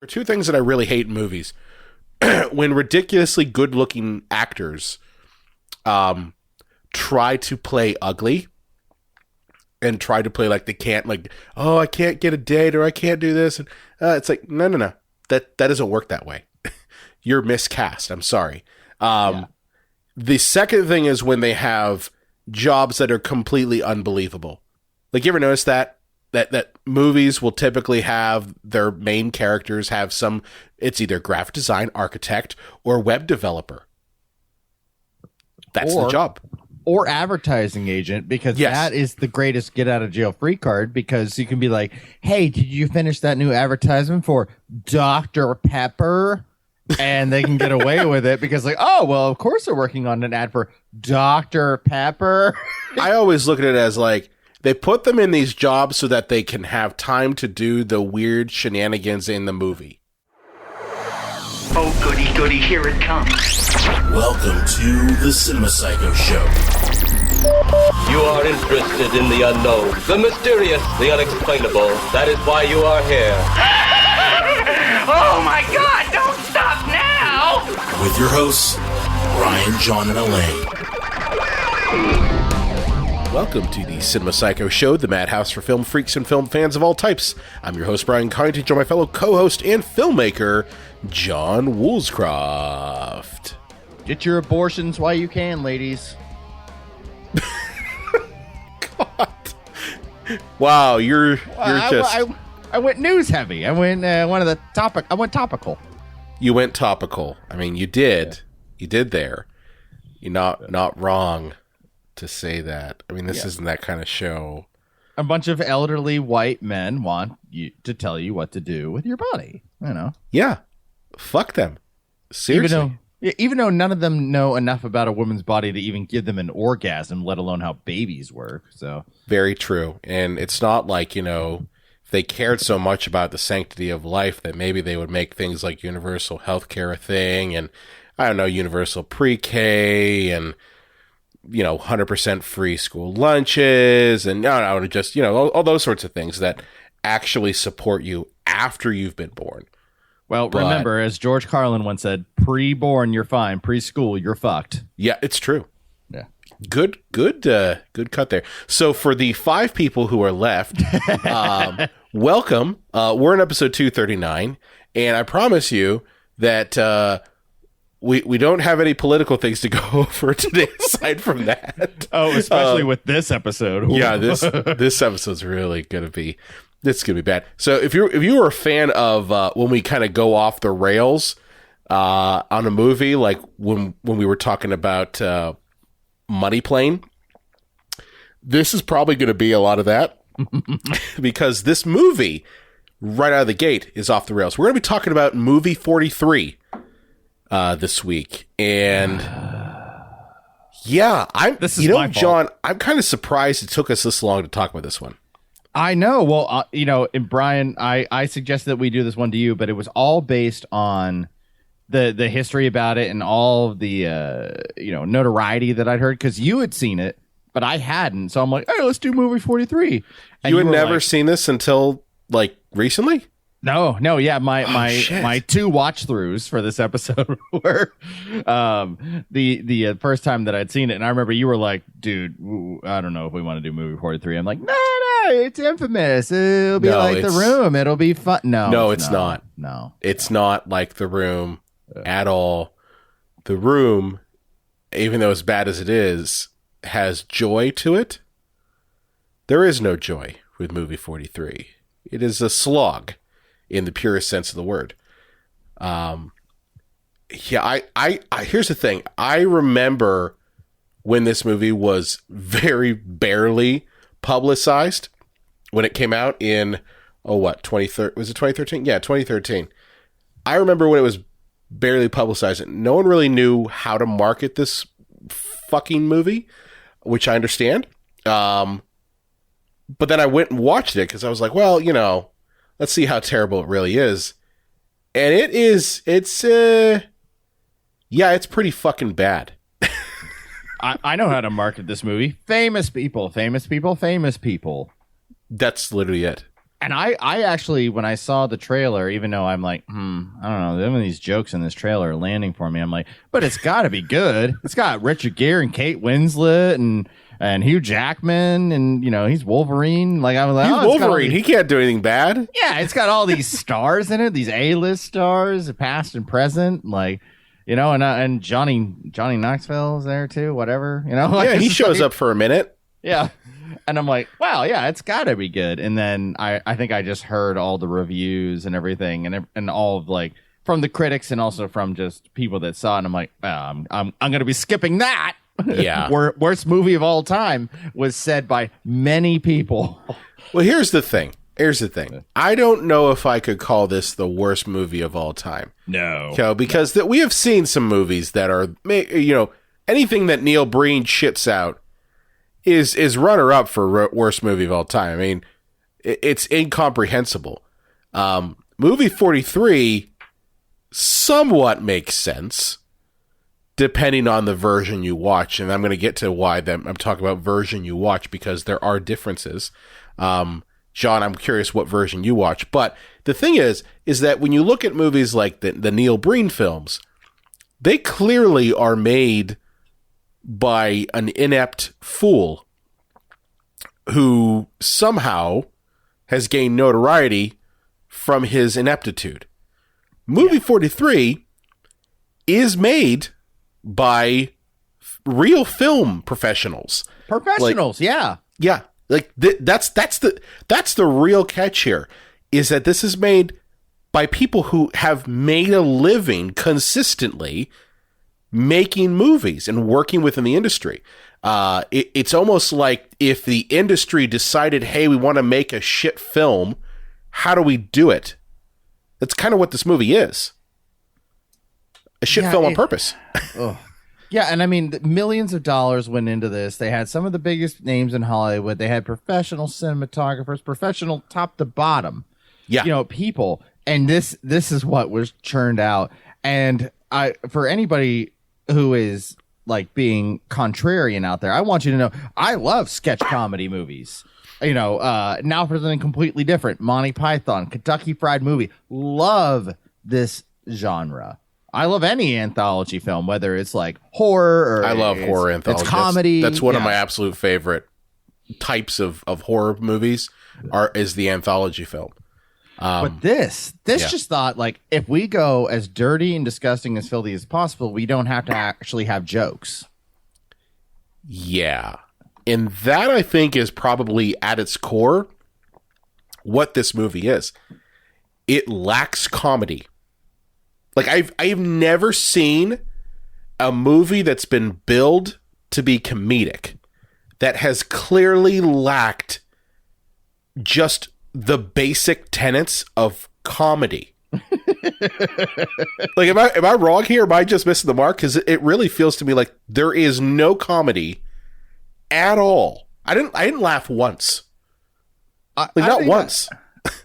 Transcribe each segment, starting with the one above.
There are two things that I really hate in movies. When ridiculously good-looking actors try to play ugly and try to play like they can't, like, oh, I can't get a date or I can't do this. And it's like, no. That doesn't work that way. You're miscast. I'm sorry. The second thing is when they have jobs that are completely unbelievable. Like, you ever notice that movies will typically have their main characters have some, it's either graphic design, architect, or web developer. That's the job. Or advertising agent, because that is the greatest get out of jail free card, because you can be like, hey, did you finish that new advertisement for Dr. Pepper? And they can get away with it because, like, oh, well, of course they're working on an ad for Dr. Pepper. I always look at it as like, they put them in these jobs so that they can have time to do the weird shenanigans in the movie. Oh, goody, goody, here it comes. Welcome to the Cinema Psycho Show. You are interested in the unknown, the mysterious, the unexplainable. That is why you are here. Oh, my God, don't stop now! With your hosts, Brian, John, and Elaine. Welcome to the Cinema Psycho Show, the madhouse for film freaks and film fans of all types. I'm your host, Brian Carrington, joined by my fellow co-host and filmmaker, John Woolscroft. Get your abortions while you can, ladies. God. Wow, you're just... I went news heavy. I went I went topical. You went topical. I mean, you did. Yeah. You did there. You're not wrong to say that. I mean, this isn't that kind of show. A bunch of elderly white men want you to tell you what to do with your body. You know. Yeah. Fuck them. Seriously. Even though none of them know enough about a woman's body to even give them an orgasm, let alone how babies work. So very true. And it's not like, you know, if they cared so much about the sanctity of life that maybe they would make things like universal health care a thing, and I don't know, universal pre-K, and, you know, 100% free school lunches, and just, you know, all those sorts of things that actually support you after you've been born. Well, remember, as George Carlin once said, pre-born, you're fine. Preschool, you're fucked. Yeah, it's true. Yeah. Good cut there. So for the 5 people who are left, welcome. We're in episode 239, and I promise you that we don't have any political things to go over today aside from that. Oh, especially with this episode. Yeah, this episode's really going to be... It's gonna be bad. So if you were a fan of when we kind of go off the rails on a movie, like when we were talking about Money Plane, this is probably going to be a lot of that because this movie right out of the gate is off the rails. We're going to be talking about movie 43 this week, and John, I'm kind of surprised it took us this long to talk about this one. I know. Well, and Brian, I suggested that we do this one to you, but it was all based on the history about it and all the notoriety that I'd heard, because you had seen it, but I hadn't. So I'm like, hey, let's do movie 43. And you had never seen this until like recently? No, yeah. My 2 watch throughs for this episode were the first time that I'd seen it, and I remember you were like, "Dude, I don't know if we want to do movie 43." I'm like, "No, it's infamous. It'll be like The Room. It'll be fun." No, it's not. No, it's not like The Room at all. The Room, even though as bad as it is, has joy to it. There is no joy with movie 43. It is a slog, in the purest sense of the word. Here's the thing. I remember when this movie was very barely publicized when it came out in, 2013? Was it 2013? Yeah, 2013. I remember when it was barely publicized. No one really knew how to market this fucking movie, which I understand. But then I went and watched it because I was like, well, you know, let's see how terrible it really is. And it's pretty fucking bad. I know how to market this movie. Famous people. That's literally it. And I actually, when I saw the trailer, even though I'm like, I don't know, some of these jokes in this trailer are landing for me. I'm like, but it's got to be good. It's got Richard Gere and Kate Winslet and Hugh Jackman, and he's Wolverine. Like I was like, he's Wolverine. He can't do anything bad. Yeah, it's got all these stars in it, these A-list stars, past and present, like. And Johnny Knoxville's there too. Whatever, Yeah, he shows up for a minute. Yeah. And I'm like, wow, yeah, it's got to be good. And then I think I just heard all the reviews and everything, and all of like from the critics and also from just people that saw it. And I'm like, I'm going to be skipping that. Yeah. Worst movie of all time was said by many people. Well, here's the thing. I don't know if I could call this the worst movie of all time. No. Because we have seen some movies that are, anything that Neil Breen shits out is runner up for worst movie of all time. I mean, it's incomprehensible. Movie 43 somewhat makes sense depending on the version you watch, and I'm going to get to why I'm talking about version you watch because there are differences. John, I'm curious what version you watch, but the thing is that when you look at movies like the Neil Breen films, they clearly are made by an inept fool who somehow has gained notoriety from his ineptitude. Movie 43 is made by real film professionals. Yeah. Yeah. Like that's the real catch here, is that this is made by people who have made a living consistently making movies and working within the industry. It's almost like if the industry decided, hey, we want to make a shit film, how do we do it? That's kind of what this movie is. A shit film on purpose. Yeah, and I mean, millions of dollars went into this. They had some of the biggest names in Hollywood. They had professional cinematographers, professional top to bottom, people. And this is what was churned out. And for anybody who is like being contrarian out there, I want you to know I love sketch comedy movies. Now for something completely different. Monty Python, Kentucky Fried Movie. Love this genre. I love any anthology film, whether it's like horror or I love horror anthology. It's comedy. That's one of my absolute favorite types of horror movies is the anthology film. But this just thought, like, if we go as dirty and disgusting as filthy as possible, we don't have to actually have jokes. Yeah. And that, I think, is probably at its core what this movie is. It lacks comedy. Like, I've never seen a movie that's been billed to be comedic that has clearly lacked just the basic tenets of comedy. Like, am I wrong here? Am I just missing the mark? Because it really feels to me like there is no comedy at all. I didn't laugh once. Not once.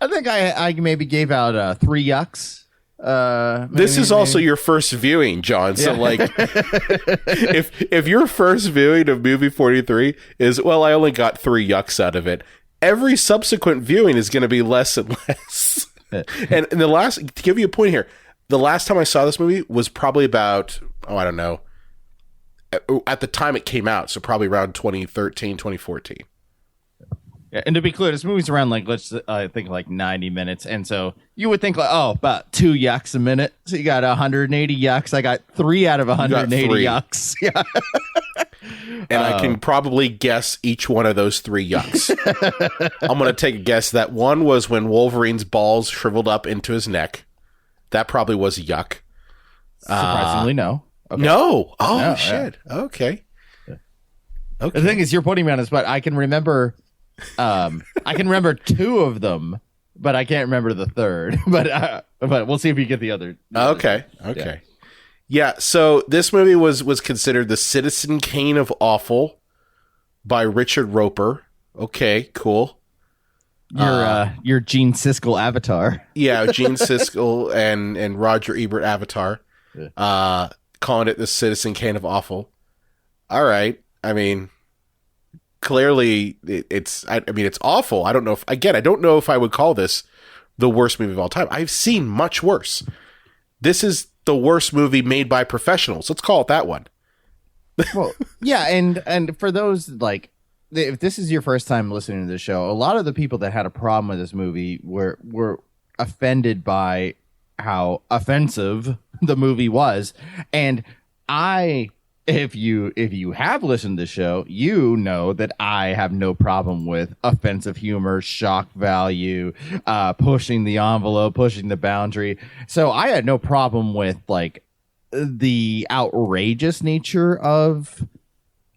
I think I maybe gave out 3 yucks. This is also your first viewing, John. So, like, if your first viewing of movie 43 is, well, I only got 3 yucks out of it, every subsequent viewing is going to be less and less. And to give you a point here, the last time I saw this movie was probably about, I don't know, at the time it came out, so probably around 2013, 2014. Yeah, and to be clear, this movie's around I think like 90 minutes, and so you would think like, about 2 yucks a minute. So you got 180 yucks. I got 3 out of 180 yucks. Yeah. And I can probably guess each one of those 3 yucks. I'm going to take a guess that one was when Wolverine's balls shriveled up into his neck. That probably was a yuck. Surprisingly, no. Okay. No. Oh, no, shit. Yeah. Okay. The thing is, you're putting me on the spot. I can remember 2 of them, but I can't remember the third. But we'll see if you get the other. Okay. Yeah. So this movie was considered the Citizen Kane of awful by Richard Roeper. Okay, cool. Your Gene Siskel avatar. Yeah, Gene Siskel and Roger Ebert avatar. Calling it the Citizen Kane of awful. All right. I mean, clearly it's I mean, it's awful. I don't know if I would call this the worst movie of all time. I've seen much worse. This is the worst movie made by professionals. Let's call it that one. Well, yeah, and for those, like, if this is your first time listening to the show, a lot of the people that had a problem with this movie were offended by how offensive the movie was. And if you have listened to the show, you know that I have no problem with offensive humor, shock value, pushing the envelope, pushing the boundary. So I had no problem with, like, the outrageous nature of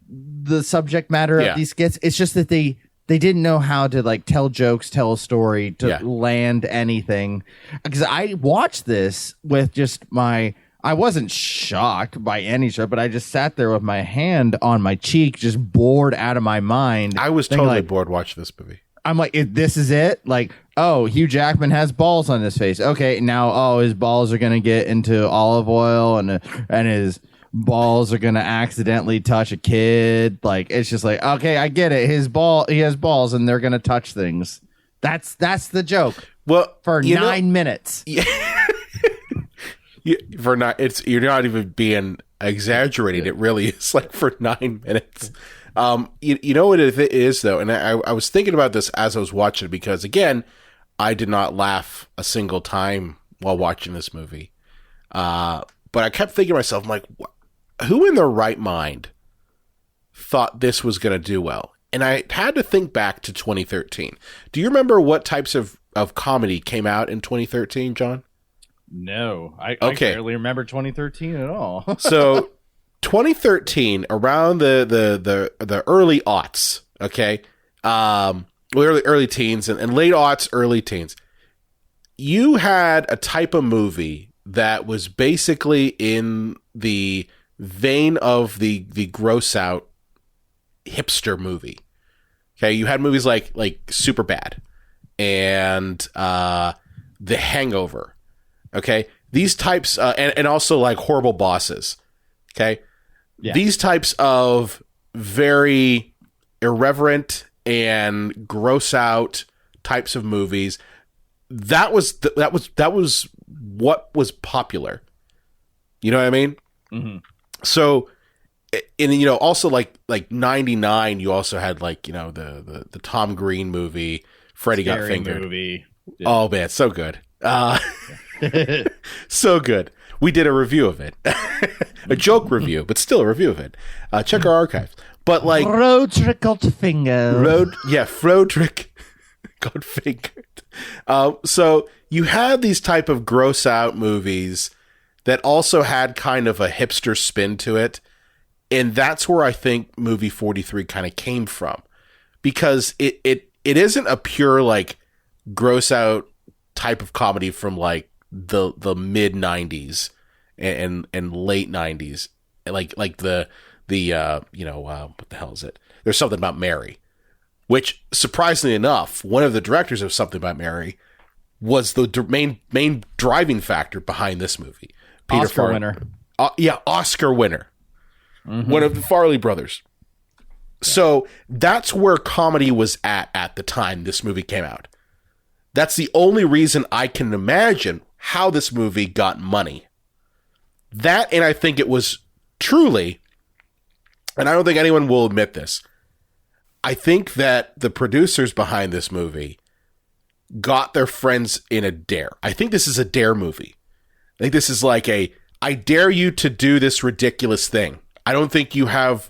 the subject matter of these skits. It's just that they didn't know how to, like, tell jokes, tell a story, to land anything. Because I watched this with just I wasn't shocked by any show, but I just sat there with my hand on my cheek, just bored out of my mind. I was totally bored watching this movie. I'm like, this is it? Like, oh, Hugh Jackman has balls on his face. Okay, now, his balls are going to get into olive oil and his balls are going to accidentally touch a kid. Like, it's just like, okay, I get it. He has balls and they're going to touch things. That's the joke. Well, for 9 minutes. Yeah. You're not even being exaggerated. It really is, like, for 9 minutes. You know what it is, though, and I was thinking about this as I was watching it, because, again, I did not laugh a single time while watching this movie. But I kept thinking to myself, I'm like, who in their right mind thought this was going to do well? And I had to think back to 2013. Do you remember what types of comedy came out in 2013, John? No, I barely remember 2013 at all. So 2013, around the early aughts, okay, early teens and late aughts, early teens, you had a type of movie that was basically in the vein of the gross out hipster movie. Okay, you had movies like Superbad and The Hangover. Okay, these types, and also like Horrible Bosses. Okay, these types of very irreverent and gross out types of movies. That was what was popular. You know what I mean? Mm-hmm. So, and also like 99, you also had, like, the Tom Green movie, Freddy Got Fingered movie. Yeah. Oh man, so good. So good. We did a review of it, a joke review, but still a review of it. Check our archives. But like Frodrick got fingered. Frodrick got fingered. So you had these type of gross out movies that also had kind of a hipster spin to it, and that's where I think movie 43 kind of came from, because it isn't a pure, like, gross out type of comedy from, like, the mid 90s and late 90s, like the what the hell is it? There's Something About Mary, which, surprisingly enough, one of the directors of Something About Mary was the main driving factor behind this movie. Oscar winner. Oscar winner. Mm-hmm. One of the Farrelly brothers. Yeah. So that's where comedy was at the time this movie came out. That's the only reason I can imagine how this movie got money. That, and I think it was truly, and I don't think anyone will admit this, I think that the producers behind this movie got their friends in a dare. I think this is a dare movie. I think this is like I dare you to do this ridiculous thing. I don't think you have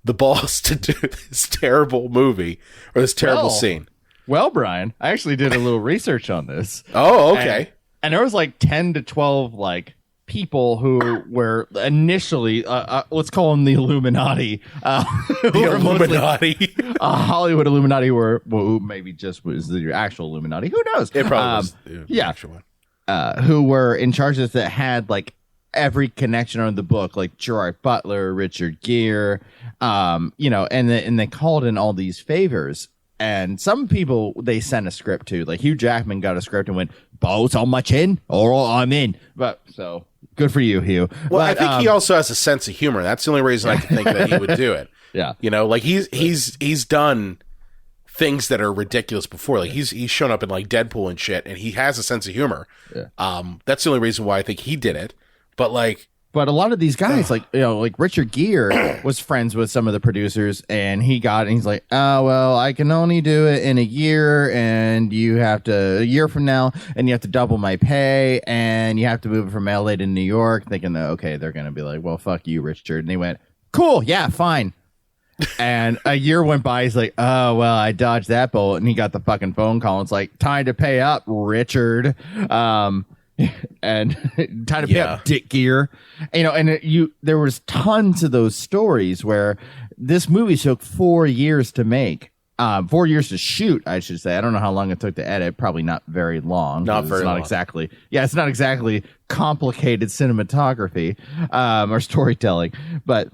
the balls to do this terrible movie or this terrible scene. Well, Brian, I actually did a little research on this. Oh, okay. And there was like 10 to 12 like people who were initially, let's call them the Illuminati. The Illuminati. Hollywood Illuminati maybe just was the actual Illuminati. Who knows? It probably was the actual one. Who were in charge of this, that had like every connection on the book, like Gerard Butler, Richard Gere, and they called in all these favors. And some people they sent a script to, like Hugh Jackman got a script and went, balls on my chin, or I'm in. But so good for you, Hugh. Well, but, I think he also has a sense of humor. That's the only reason I can think that he would do it. Yeah. You know, like he's done things that are ridiculous before. Like he's shown up in like Deadpool and shit, and he has a sense of humor. Yeah. That's the only reason why I think he did it. But a lot of these guys, like Richard Gere was friends with some of the producers, and he's like, oh well, I can only do it in a year, and a year from now, and you have to double my pay, and you have to move it from LA to New York, thinking that okay, they're gonna be like, well, fuck you, Richard, and they went, cool, yeah, fine. And a year went by. He's like, oh, well, I dodged that bullet. And he got the fucking phone call. It's like, time to pay up, Richard. And time to pay up, Dick Gear. There was tons of those stories where this movie took 4 years to make. 4 years to shoot, I should say. I don't know how long it took to edit. Probably not very long. Not very long. Exactly. Yeah, it's not exactly complicated cinematography or storytelling. But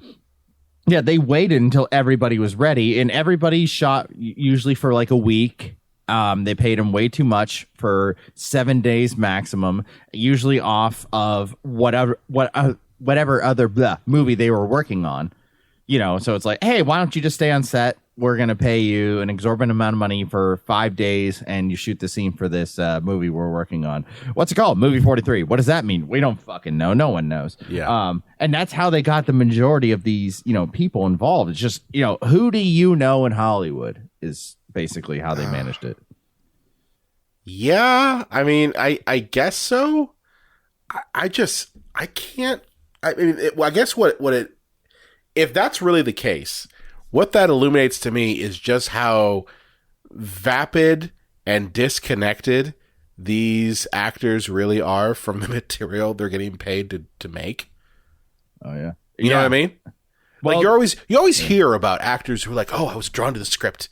yeah, they waited until everybody was ready, and everybody shot usually for like a week. They paid them way too much for 7 days maximum, usually off of whatever other movie they were working on. So it's like, hey, why don't you just stay on set? We're going to pay you an exorbitant amount of money for 5 days, and you shoot the scene for this movie we're working on. What's it called? Movie 43. What does that mean? We don't fucking know. No one knows. Yeah. And that's how they got the majority of these, people involved. It's just, who do you know in Hollywood is basically how they managed it. Yeah. I mean, I guess so. I can't. I guess if that's really the case, what that illuminates to me is just how vapid and disconnected these actors really are from the material they're getting paid to make. Oh yeah. You know what I mean? Well, like you always hear about actors who are like, "Oh, I was drawn to the script."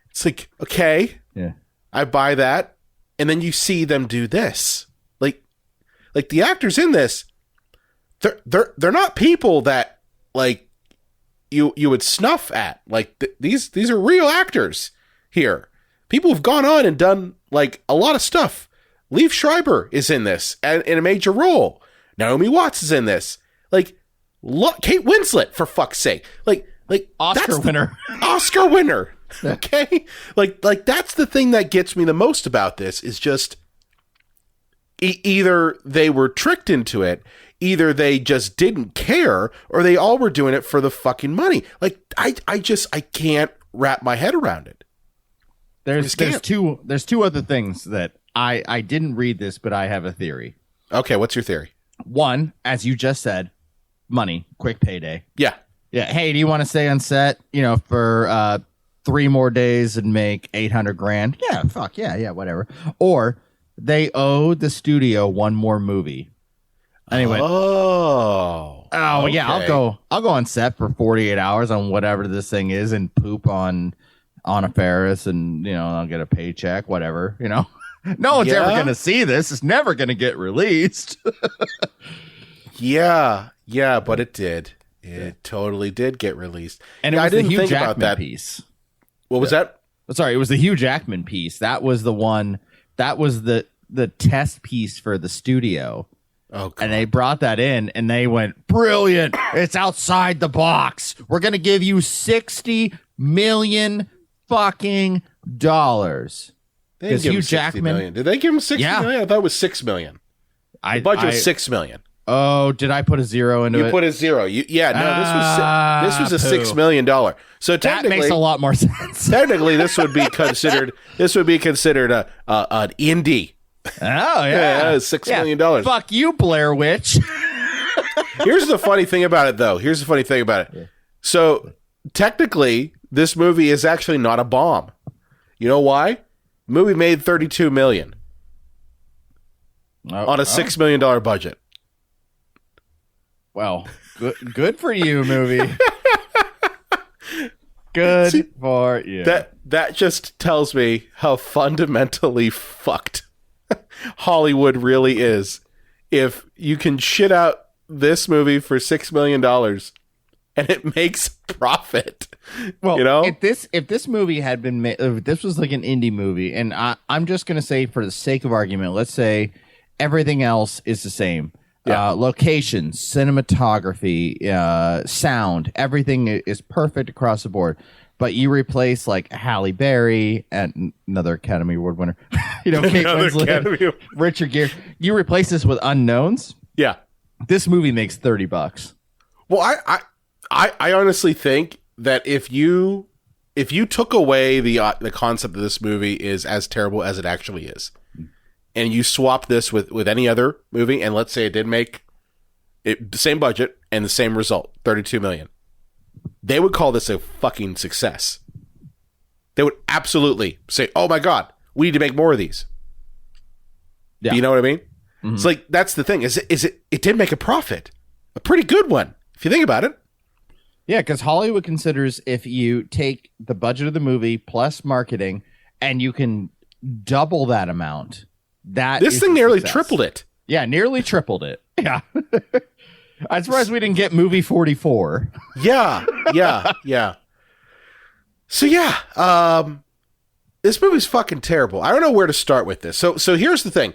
It's like, okay, yeah, I buy that, and then you see them do this. Like the actors in this, they're not people that like you would snuff at. Like these are real actors here. People who've gone on and done like a lot of stuff. Liev Schreiber is in this and in a major role. Naomi Watts is in this. Like, look, Kate Winslet, for fuck's sake. Like Oscar winner. Oscar winner. Okay? Like that's the thing that gets me the most about this is just either they were tricked into it, either they just didn't care, or they all were doing it for the fucking money. Like, I can't wrap my head around it. There's two other things that I didn't read this, but I have a theory. Okay, what's your theory? One, as you just said, money, quick payday. Yeah. Yeah. Hey, do you want to stay on set, for 3 more days and make $800,000? Yeah, fuck yeah, whatever. Or they owe the studio one more movie. Anyway. Oh, okay. Yeah, I'll go on set for 48 hours on whatever this thing is and poop on a Ferris, and I'll get a paycheck, whatever. No one's ever gonna see this. It's never gonna get released. Yeah, but it did. It totally did get released. And I didn't the Hugh think Jackman about that piece. What was that? Sorry, it was the Hugh Jackman piece. That was the one. That was the test piece for the studio. Oh, God. And they brought that in, and they went, brilliant. It's outside the box. We're gonna give you $60 million fucking dollars. Because Hugh Jackman. Did they give him $60 million? I thought it was $6 million. The budget was $6 million. Oh, did I put a zero into it? You put a zero. This was a $6 million. So that makes a lot more sense. Technically, this would be considered an indie. Oh yeah, $6 million. Fuck you, Blair Witch. Here's the funny thing about it, though. Yeah. So technically, this movie is actually not a bomb. You know why? The movie made $32 million on a $6 million budget. Well, good for you, movie. Good for you. That just tells me how fundamentally fucked Hollywood really is. If you can shit out this movie for $6 million and it makes profit. Well, if this movie had been made, if this was like an indie movie, and I'm just going to say for the sake of argument, let's say everything else is the same. Locations, cinematography, sound, everything is perfect across the board. But you replace like Halle Berry and another Academy Award winner, Kate Winslet, Richard Gere. You replace this with unknowns. Yeah, this movie makes $30. Well, I honestly think that if you took away the concept of this movie is as terrible as it actually is, and you swap this with any other movie, and let's say it did make the same budget and the same result, $32 million. They would call this a fucking success. They would absolutely say, "Oh my God, we need to make more of these." Yeah. You know what I mean? Mm-hmm. It's like, that's the thing. It did make a profit. A pretty good one, if you think about it. Yeah, because Hollywood considers if you take the budget of the movie plus marketing and you can double that amount, this thing nearly tripled it. Yeah, nearly tripled it. Yeah. I'm surprised we didn't get movie 44. Yeah. So yeah, this movie's fucking terrible. I don't know where to start with this. So here's the thing.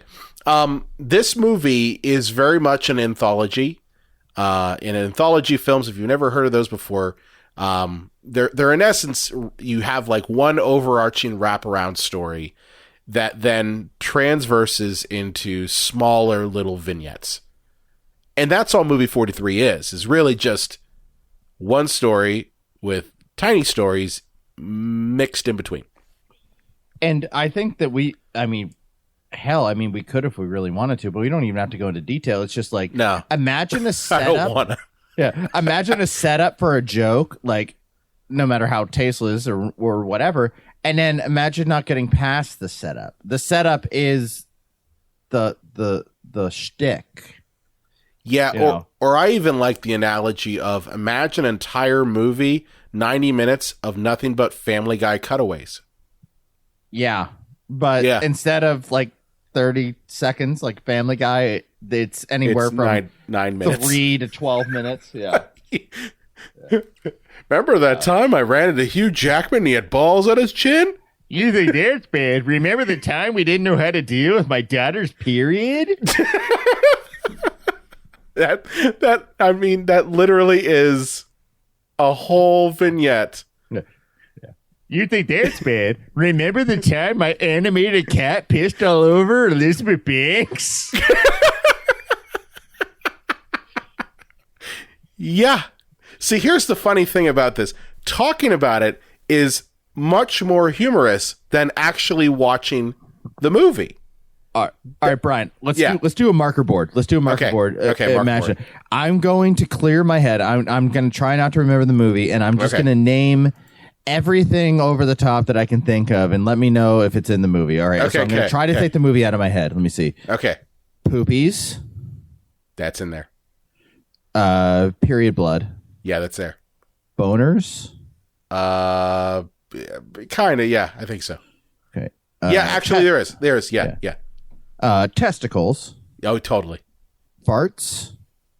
This movie is very much an anthology. In anthology films, if you've never heard of those before, they're in essence, you have like one overarching wraparound story that then transverses into smaller little vignettes. And that's all movie 43 is really just one story with tiny stories mixed in between. And I think that we could if we really wanted to, but we don't even have to go into detail. It's just like, no. Imagine a setup. I don't want to. Yeah. Imagine a setup for a joke, like no matter how tasteless or whatever. And then imagine not getting past the setup. The setup is the shtick. Yeah, or I even like the analogy of imagine an entire movie, 90 minutes of nothing but Family Guy cutaways. Yeah, but instead of like 30 seconds like Family Guy, it's anywhere from 9 minutes. 3 to 12 minutes. Yeah. Remember that time I ran into Hugh Jackman and he had balls on his chin? You think that's bad? Remember the time we didn't know how to deal with my daughter's period? That literally is a whole vignette. Yeah. You think that's bad? Remember the time my animated cat pissed all over Elizabeth Banks? Yeah. See, here's the funny thing about this. Talking about it is much more humorous than actually watching the movie. All right, Brian. Let's do a marker board. Let's do a marker board. Okay, imagine. Board. I'm going to clear my head. I'm going to try not to remember the movie, and I'm just going to name everything over the top that I can think of, and let me know if it's in the movie. All right. So I'm going to try to take the movie out of my head. Let me see. Okay. Poopies. That's in there. Period blood. Yeah, that's there. Boners. Kind of. Yeah, I think so. Okay. Yeah, actually, there is. Yeah. Testicles. Oh, totally. Farts.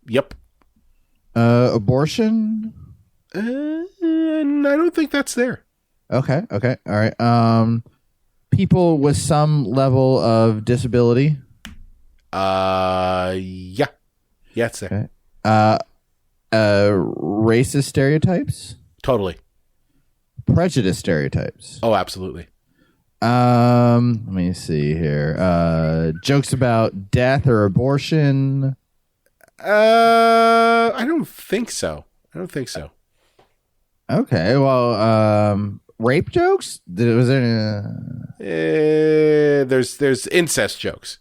Yep. Abortion. I don't think that's there. Okay. All right. People with some level of disability. Yeah, it's there. Okay. Racist stereotypes. Totally. Prejudice stereotypes. Oh, absolutely. Let me see here. Jokes about death or abortion. I don't think so. Okay, well, rape jokes? Was there there's incest jokes.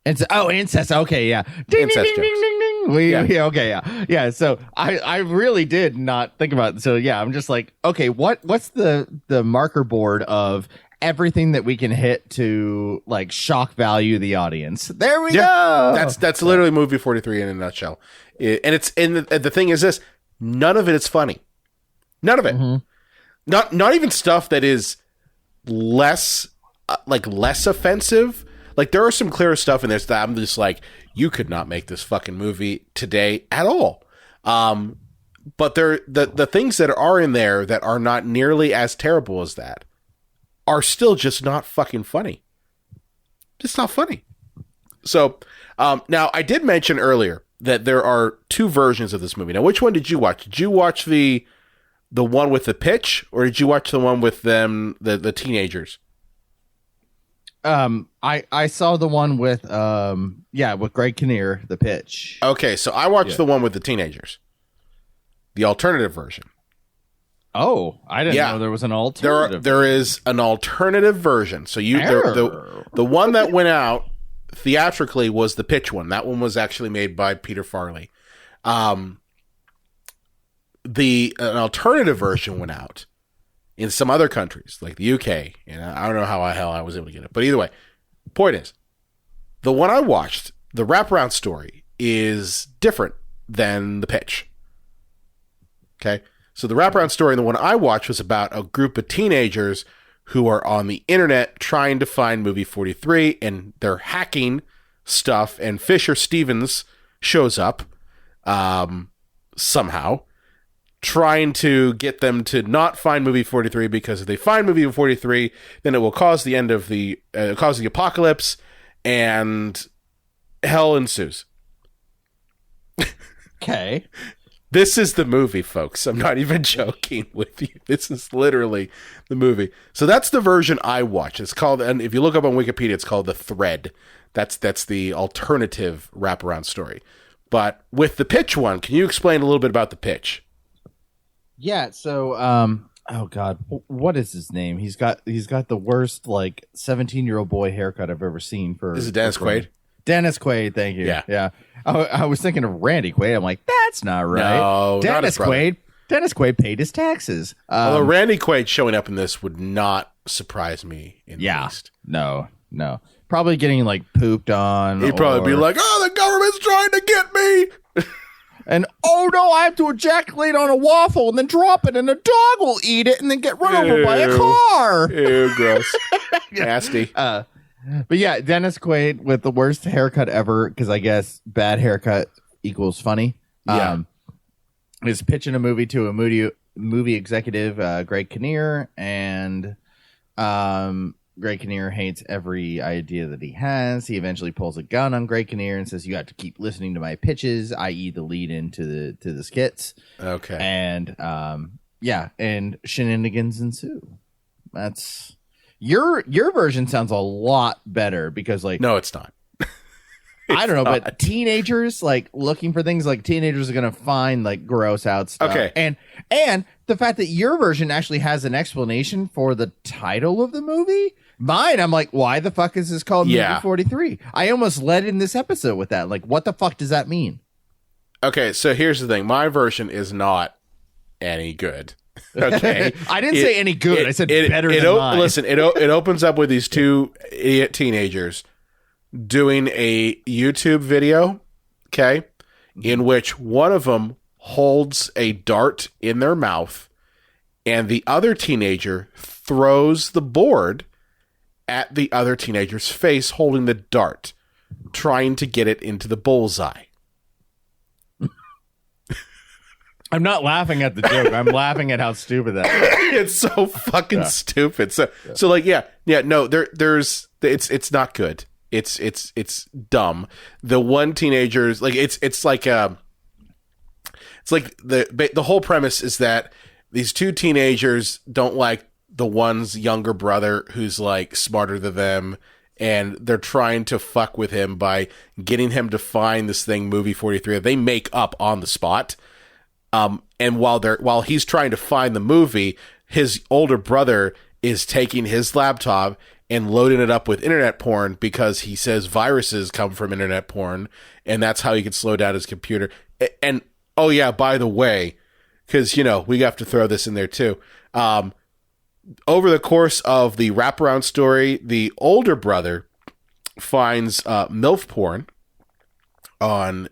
Incest. Okay, yeah. Ding, incest ding, jokes. Ding, ding, ding. Yeah, okay, yeah. Yeah, so I really did not think about it. So yeah, I'm just like, okay, what's the marker board of everything that we can hit to like shock value the audience? There we go. That's literally movie 43 in a nutshell. The thing is this, none of it is funny. None of it. Mm-hmm. Not even stuff that is less offensive. Like there are some clear stuff in there that I'm just like, you could not make this fucking movie today at all. But the things that are in there that are not nearly as terrible as that are still just not fucking funny. Just not funny. So now I did mention earlier that there are two versions of this movie. Now, which one did you watch? Did you watch the one with the pitch, or did you watch the one with them, the teenagers? I saw the one with with Greg Kinnear, the pitch. Okay, so I watched the one with the teenagers, the alternative version. Oh, I didn't know there was an alternative. There is an alternative version. So the one that went out theatrically was the pitch one. That one was actually made by Peter Farrelly. An alternative version went out in some other countries, like the UK, and I don't know how the hell I was able to get it. But either way, point is, the one I watched, the wraparound story, is different than the pitch. Okay? So the wraparound story in the one I watched was about a group of teenagers who are on the internet trying to find movie 43, and they're hacking stuff, and Fisher Stevens shows up somehow, trying to get them to not find movie 43, because if they find movie 43, then it will cause the end of the apocalypse, and hell ensues. Okay. This is the movie, folks. I'm not even joking with you. This is literally the movie. So that's the version I watched. It's called, and if you look up on Wikipedia, it's called The Thread. That's the alternative wraparound story. But with the pitch one, can you explain a little bit about the pitch? Yeah. So, oh God, what is his name? He's got the worst 17-year-old boy haircut I've ever seen. Is it Dennis Quaid? Dennis Quaid, thank you. Yeah. I was thinking of Randy Quaid. I'm like, that's not right. No, Dennis Quaid. Dennis Quaid paid his taxes. Although Randy Quaid showing up in this would not surprise me in the least. No. Probably getting pooped on. He'd probably be like, "Oh, the government's trying to get me." And oh no, I have to ejaculate on a waffle and then drop it, and a dog will eat it and then get run over by a car. Ew, gross. Nasty. But yeah, Dennis Quaid with the worst haircut ever, because I guess bad haircut equals funny. Yeah. Is pitching a movie to a movie executive, Greg Kinnear, and Greg Kinnear hates every idea that he has. He eventually pulls a gun on Greg Kinnear and says, "You have to keep listening to my pitches," i.e. the lead into the skits. Okay. And and shenanigans ensue. That's your version sounds a lot better, because no, it's not. I don't know, but teenagers looking for things, teenagers are gonna find gross out stuff. Okay. And the fact that your version actually has an explanation for the title of the movie. Mine, I'm like, why the fuck is this called Movie 43? I almost led in this episode with that. What the fuck does that mean? Okay, so here's the thing. My version is not any good. Okay. I didn't say any good. I said better than mine. Listen, it opens up with these two idiot teenagers doing a YouTube video, okay, in which one of them holds a dart in their mouth, and the other teenager throws the board at the other teenager's face holding the dart, trying to get it into the bullseye. I'm not laughing at the joke. I'm laughing at how stupid that is. It's so fucking stupid. So no, there's it's not good. It's dumb. The one teenager's it's like the whole premise is that these two teenagers don't like the one's younger brother who's smarter than them, and they're trying to fuck with him by getting him to find this thing, movie 43, that they make up on the spot. And while he's trying to find the movie, his older brother is taking his laptop and loading it up with internet porn, because he says viruses come from internet porn, and that's how he can slow down his computer. And oh yeah, by the way, because we have to throw this in there too. Over the course of the wraparound story, the older brother finds MILF porn on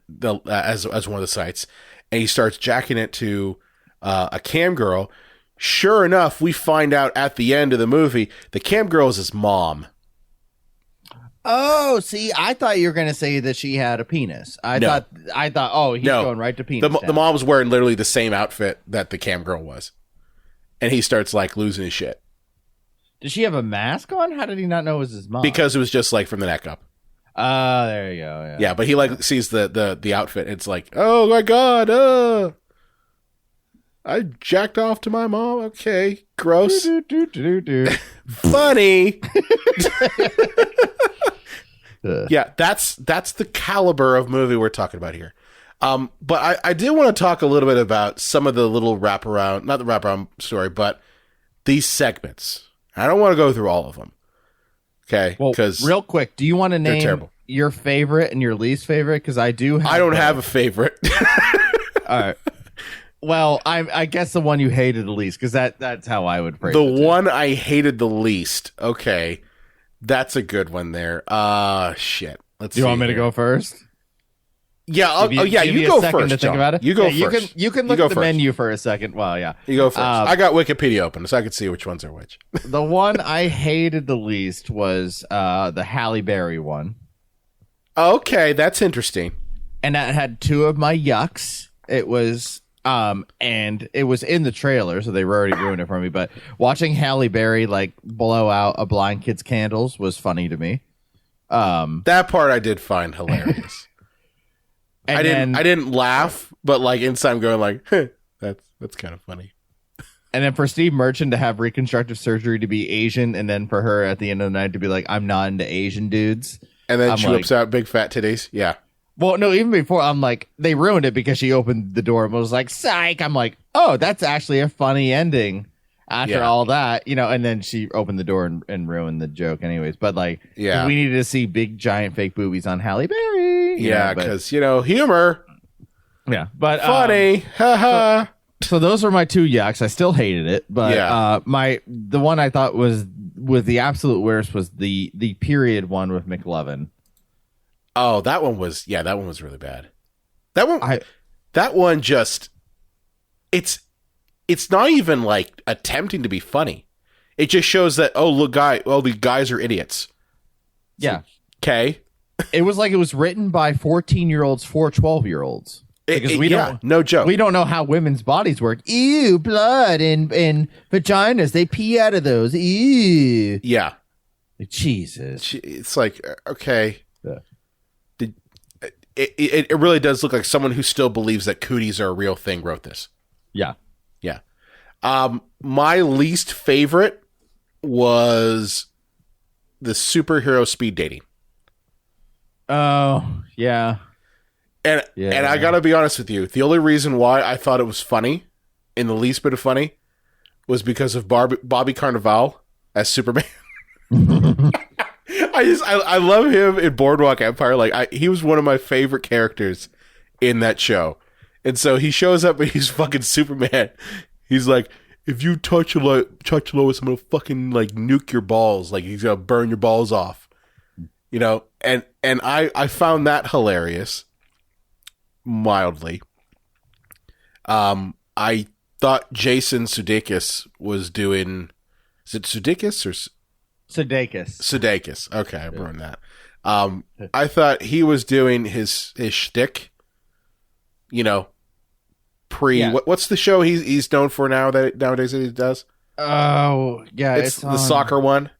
as one of the sites, and he starts jacking it to a cam girl. Sure enough, we find out at the end of the movie, the cam girl is his mom. Oh, see, I thought you were going to say that she had a penis. I thought, oh, he's going right to penis. The mom was wearing literally the same outfit that the cam girl was. And he starts losing his shit. Does she have a mask on? How did he not know it was his mom? Because it was just from the neck up. There you go. Yeah, but he like sees the outfit. It's like, oh my god, I jacked off to my mom. Okay, gross. Funny. Yeah, that's the caliber of movie we're talking about here. But I did want to talk a little bit about some of the little wraparound, not the wraparound story, but these segments. I don't want to go through all of them. Okay, well, because real quick, do you want to name your favorite and your least favorite? Because I do. I don't have a favorite. All right. Well, I guess the one you hated the least, because that's how I would phrase it. The one I hated the least. Okay, that's a good one there. Shit. Let's. Do you want me to go first? Yeah. You go first. To think about it. You go first. You can look at the menu for a second. Well, yeah. You go first. I got Wikipedia open, so I could see which ones are which. The one I hated the least was the Halle Berry one. Okay, that's interesting. And that had two of my yucks. It was and it was in the trailer, so they already ruined it for me. But watching Halle Berry like blow out a blind kid's candles was funny to me. That part I did find hilarious. I didn't laugh, but like inside I'm going like, that's kind of funny. And then for Steve Merchant to have reconstructive surgery to be Asian, and then for her at the end of the night to be like, I'm not into Asian dudes. And then she whips out big fat titties. Yeah. Well, no, even before, I'm like, they ruined it because she opened the door and was like, psych. I'm like, oh, that's actually a funny ending after all that, and then she opened the door and ruined the joke anyways. But like, we needed to see big, giant fake boobies on Halle Berry. Yeah, because, humor. Yeah, but funny. Haha. So those are my two yucks. I still hated it, but the one I thought was the absolute worst was the period one with McLovin. Oh, that one was really bad. That one just, it's not even like attempting to be funny. It just shows that, the guys are idiots. Yeah. Okay. It was like it was written by 14-year-olds for 12-year-olds. Because no joke. We don't know how women's bodies work. Ew, blood and vaginas. They pee out of those. Ew. Yeah. Jesus. It's like, okay. Yeah. It really does look like someone who still believes that cooties are a real thing wrote this. Yeah. Yeah. My least favorite was the superhero speed dating. Oh, yeah. And I gotta be honest with you, the only reason why I thought it was funny, in the least bit of funny, was because of Bobby Carnival as Superman. I love him in Boardwalk Empire. Like he was one of my favorite characters in that show, and so he shows up and he's fucking Superman. He's like, if you touch Lois, I'm gonna fucking like nuke your balls. Like he's gonna burn your balls off. And I found that hilarious. Mildly. I thought Jason Sudeikis was doing. Is it Sudeikis or Sudeikis? Sudeikis. Okay, I burned that. I thought he was doing his shtick. What's the show he's known for nowadays that he does? Oh yeah, it's the soccer one.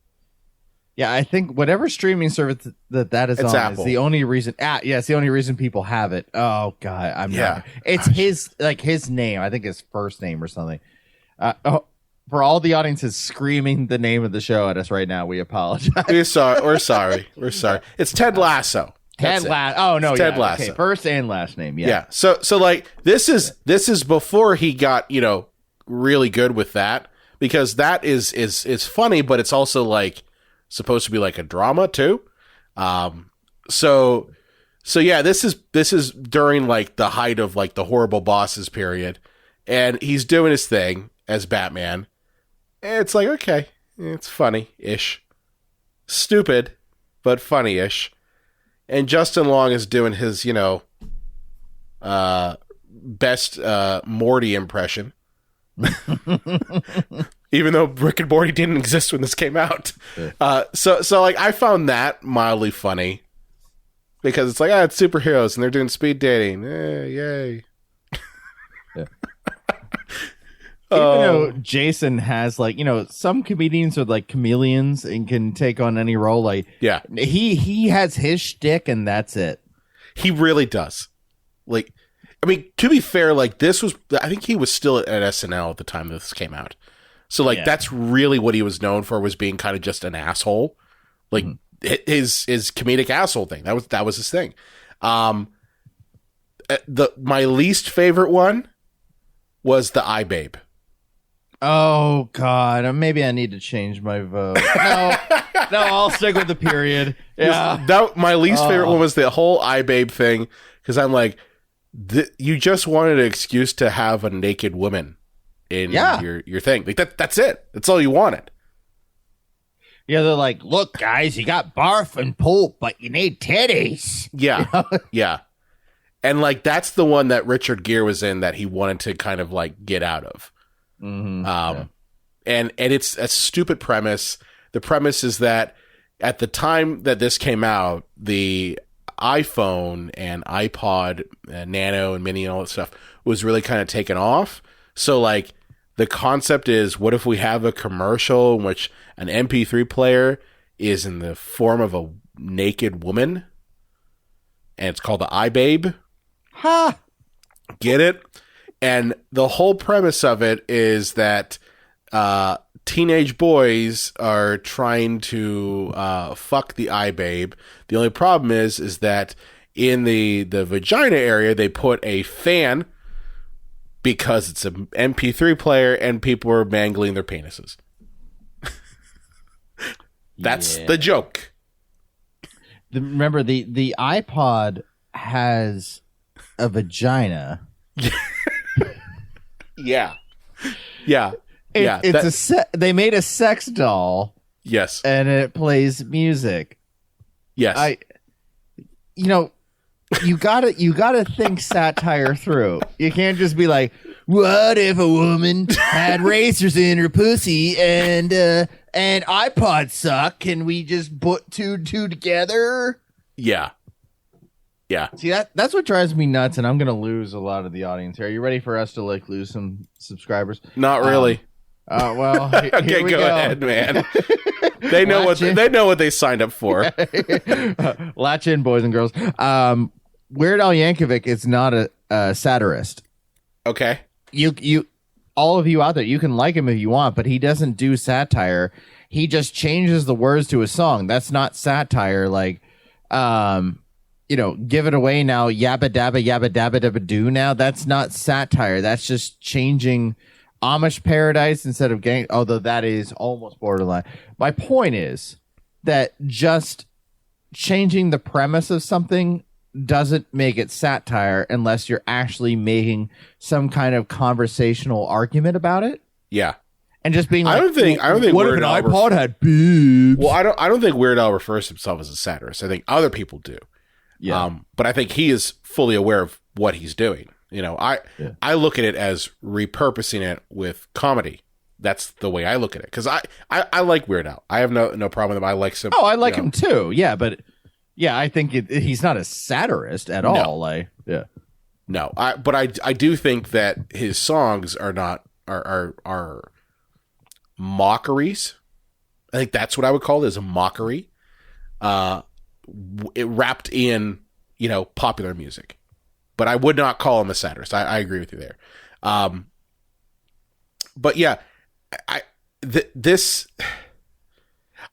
Yeah, I think whatever streaming service that is it's on Apple. is the only reason. It's the only reason people have it. Oh god, not. It's his name. I think his first name or something. For all the audiences screaming the name of the show at us right now, we apologize. We're sorry. It's Ted Lasso. Ted Lasso. Oh no, Ted Lasso. Okay, first and last name. Yeah. So like this is before he got really good with that, because that is funny, but it's also like supposed to be like a drama too. So yeah, this is during like the height of like the horrible bosses period, and he's doing his thing as Batman. And it's like, okay, it's funny-ish. Stupid, but funny-ish. And Justin Long is doing his, best Morty impression. Even though Rick and Morty didn't exist when this came out. So like, I found that mildly funny. Because it's like, it's superheroes and they're doing speed dating. Yay. though Jason has some comedians are like chameleons and can take on any role. Like, yeah, he has his shtick and that's it. He really does. Like, I mean, to be fair, like I think he was still at SNL at the time this came out. So that's really what he was known for, was being kind of just an asshole. Like his comedic asshole thing. That was his thing. My least favorite one was the iBabe. Oh God, maybe I need to change my vote. No, I'll stick with the period. Yeah, my least favorite one was the whole iBabe thing, because I'm like, you just wanted an excuse to have a naked woman in your thing. Like that's it. That's all you wanted. Yeah, they're like, look, guys, you got barf and pulp, but you need titties. Yeah, yeah. And like that's the one that Richard Gere was in that he wanted to kind of like get out of. And it's a stupid premise. The premise is that at the time that this came out, the iPhone and iPod, Nano and Mini and all that stuff was really kind of taken off. So like the concept is, what if we have a commercial in which an MP3 player is in the form of a naked woman, and it's called the iBabe? Ha! Get it? And the whole premise of it is that teenage boys are trying to fuck the iBabe. The only problem is that in the vagina area, they put a fan because it's an MP3 player and people are mangling their penises. That's the joke. Remember, the iPod has a vagina. Yeah. Yeah. It's they made a sex doll. Yes. And it plays music. Yes. You gotta think satire through. You can't just be like, what if a woman had racers in her pussy and iPods suck? Can we just put two together? Yeah. Yeah. See, that's what drives me nuts, and I'm gonna lose a lot of the audience here. Are you ready for us to like lose some subscribers? Not really. Well, okay, here we go ahead, man. They know what they signed up for. Latch in, boys and girls. Weird Al Yankovic is not a satirist. Okay. You all of you out there, you can like him if you want, but he doesn't do satire. He just changes the words to a song. That's not satire. Like, give it away now, yabba dabba do now. That's not satire. That's just changing Amish Paradise instead of gang. Although that is almost borderline. My point is that just changing the premise of something doesn't make it satire unless you're actually making some kind of conversational argument about it. Yeah. And just being like, I don't think what Weird if an Al iPod had boobs? Well, I don't think Weird Al refers to himself as a satirist. I think other people do. Yeah. But I think he is fully aware of what he's doing. I look at it as repurposing it with comedy. That's the way I look at it. Because I like Weird Al. I have no problem with him. I like some. Oh, I like him too. Yeah, but I think he's not a satirist at all. Like, yeah. No, but I do think that his songs are mockeries. I think that's what I would call it, is a mockery. It wrapped in, popular music. But I would not call him a satirist. I agree with you there. But yeah, I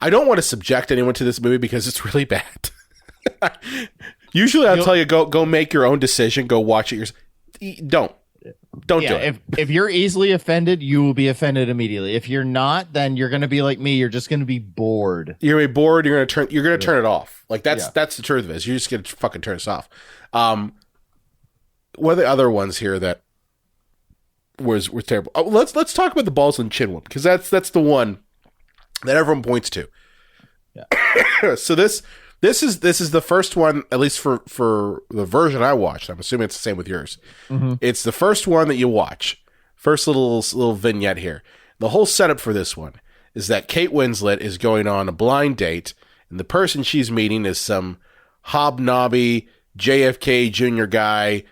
don't want to subject anyone to this movie because it's really bad. Usually I'll tell you, go make your own decision. Go watch it yourself. Don't do it. If you're easily offended, you will be offended immediately. If you're not, then you're going to be like me. You're just going to be bored. You're going to be bored. You're going to turn it off. Like that's the truth of it. You're just going to fucking turn this off. One of the other ones here that was terrible. Oh, let's talk about the balls and chin one, because that's the one that everyone points to. Yeah. So this is the first one, at least for the version I watched. I'm assuming it's the same with yours. Mm-hmm. It's the first one that you watch. First little vignette here. The whole setup for this one is that Kate Winslet is going on a blind date, and the person she's meeting is some hobnobby JFK Jr. guy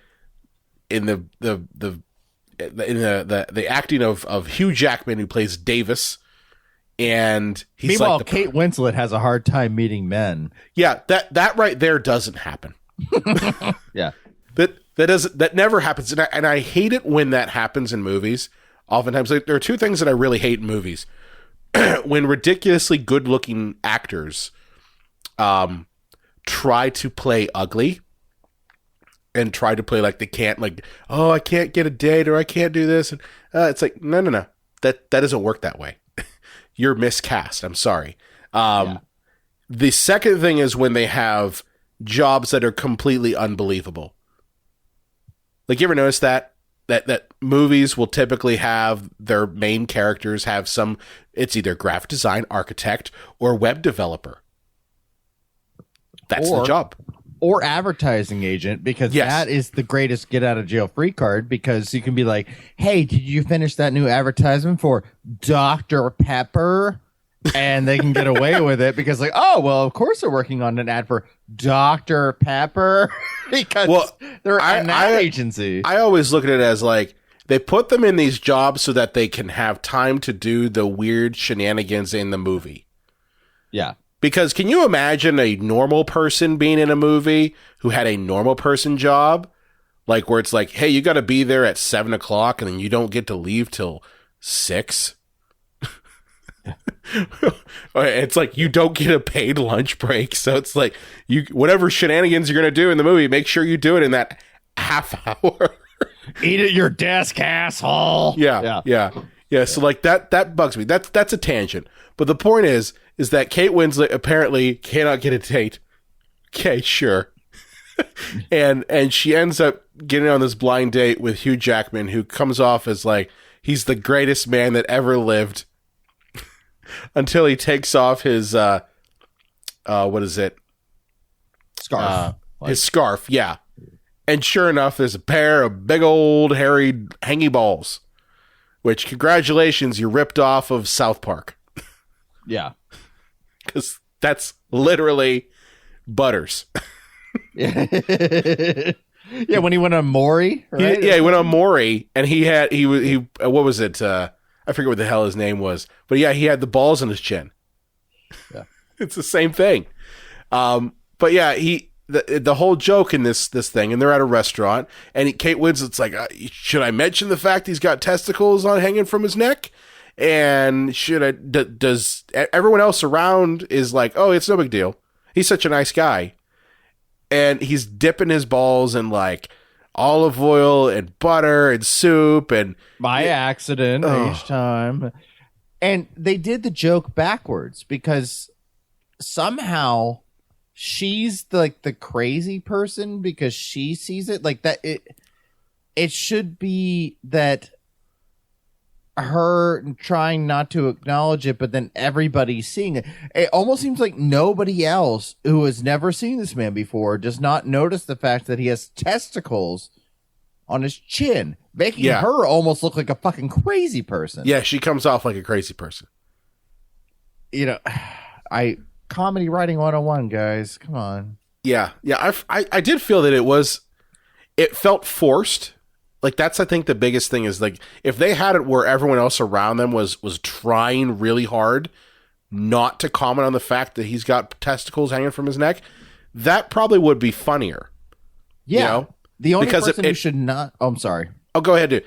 in the in the acting of Hugh Jackman, who plays Davis, and he's meanwhile, like Kate Winslet has a hard time meeting men. Yeah, that right there doesn't happen. Yeah, that never happens, and I hate it when that happens in movies. Oftentimes, like, there are two things that I really hate in movies: when ridiculously good-looking actors try to play ugly. And try to play like they can't, like, oh, I can't get a date, or I can't do this. And it's like, no. That doesn't work that way. You're miscast. I'm sorry. The second thing is when they have jobs that are completely unbelievable. Like, you ever notice that movies will typically have their main characters have it's either graphic design, architect, or web developer. That's the job. Or advertising agent, because that is the greatest get out of jail free card, because you can be like, hey, did you finish that new advertisement for Dr. Pepper? And they can get away with it because, like, oh, well, of course they're working on an ad for Dr. Pepper because they're an ad agency. I always look at it as like they put them in these jobs so that they can have time to do the weird shenanigans in the movie. Yeah. Because can you imagine a normal person being in a movie who had a normal person job? Like, where it's like, hey, you got to be there at 7 o'clock and then you don't get to leave till 6. It's like you don't get a paid lunch break. So it's like, whatever shenanigans you're going to do in the movie, make sure you do it in that half hour. Eat at your desk, asshole. Yeah. So like that bugs me. That's a tangent. But the point is that Kate Winslet apparently cannot get a date. Okay, sure. and she ends up getting on this blind date with Hugh Jackman, who comes off as like he's the greatest man that ever lived until he takes off his what is it? Scarf. His scarf, yeah. And sure enough, there's a pair of big old hairy hangy balls. Which, congratulations, you ripped off of South Park. Yeah. Because that's literally Butters. Yeah, when he went on Maury, right? He went on Maury, and he what was it? I forget what the hell his name was. But yeah, he had the balls on his chin. Yeah. It's the same thing. But yeah, the whole joke in this thing, and they're at a restaurant, and Kate Winslet's like, should I mention the fact he's got testicles on hanging from his neck? And does everyone else around is like, oh, it's no big deal. He's such a nice guy. And he's dipping his balls in like olive oil and butter and soup and by accident each time. And they did the joke backwards because somehow she's like the crazy person because she sees it like that. It should be that her trying not to acknowledge it, but then everybody's seeing it. It almost seems like nobody else who has never seen this man before does not notice the fact that he has testicles on his chin, making her almost look like a fucking crazy person. Yeah, she comes off like a crazy person. You know, comedy writing 101, guys. Come on. Yeah. I did feel that it felt forced. Like, that's, I think, the biggest thing is, like, if they had it where everyone else around them was trying really hard not to comment on the fact that he's got testicles hanging from his neck, that probably would be funnier. Yeah. You know? The only person who should not... Oh, I'm sorry. Oh, go ahead, dude.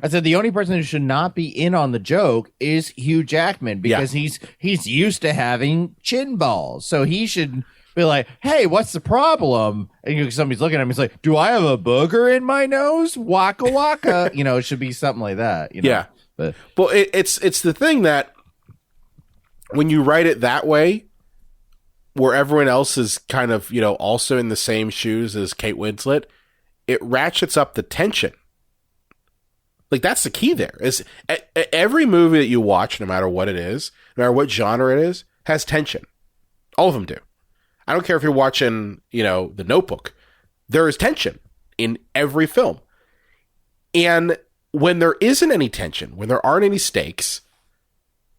I said the only person who should not be in on the joke is Hugh Jackman because he's used to having chin balls. So he should... be like, hey, what's the problem? And somebody's looking at him. He's like, do I have a booger in my nose? Waka waka. It should be something like that. Yeah. But well, it's the thing that when you write it that way, where everyone else is kind of, also in the same shoes as Kate Winslet, it ratchets up the tension. Like, that's the key there. Is every movie that you watch, no matter what it is, no matter what genre it is, has tension. All of them do. I don't care if you're watching, The Notebook. There is tension in every film. And when there isn't any tension, when there aren't any stakes,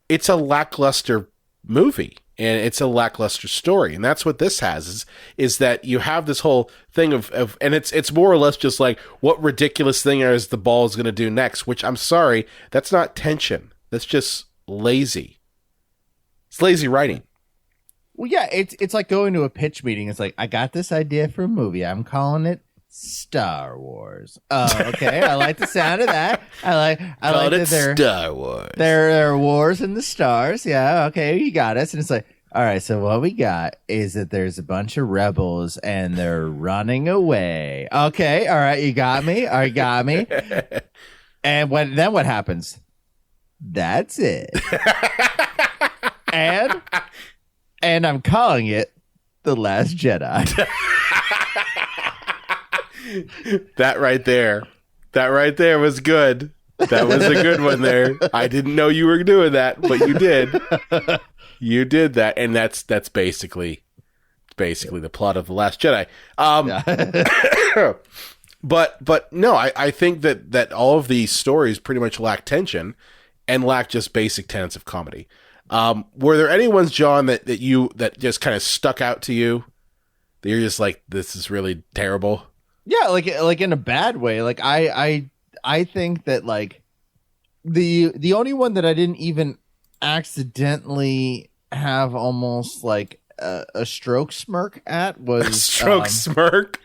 it's a lackluster movie, and it's a lackluster story. And that's what this has is that you have this whole thing of and it's more or less just like, what ridiculous thing is the ball is going to do next, which I'm sorry, that's not tension. That's just lazy. It's lazy writing. Well, yeah, it's like going to a pitch meeting. It's like, I got this idea for a movie. I'm calling it Star Wars. Oh, okay. I like the sound of that. I like that Star Wars. There are wars in the stars. Yeah, okay, you got us. And it's like, all right, so what we got is that there's a bunch of rebels and they're running away. Okay, all right, you got me. All right, got me. And then what happens? That's it. and I'm calling it The Last Jedi. That right there was good. That was a good one there. I didn't know you were doing that, but you did. You did that, and that's basically the plot of The Last Jedi. But no, I think that all of these stories pretty much lack tension and lack just basic tenets of comedy. Were there any ones, John, that just kind of stuck out to you? That you're just like, this is really terrible? Yeah, like in a bad way. Like I think that like the only one that I didn't even accidentally have almost like a stroke smirk at was a stroke smirk,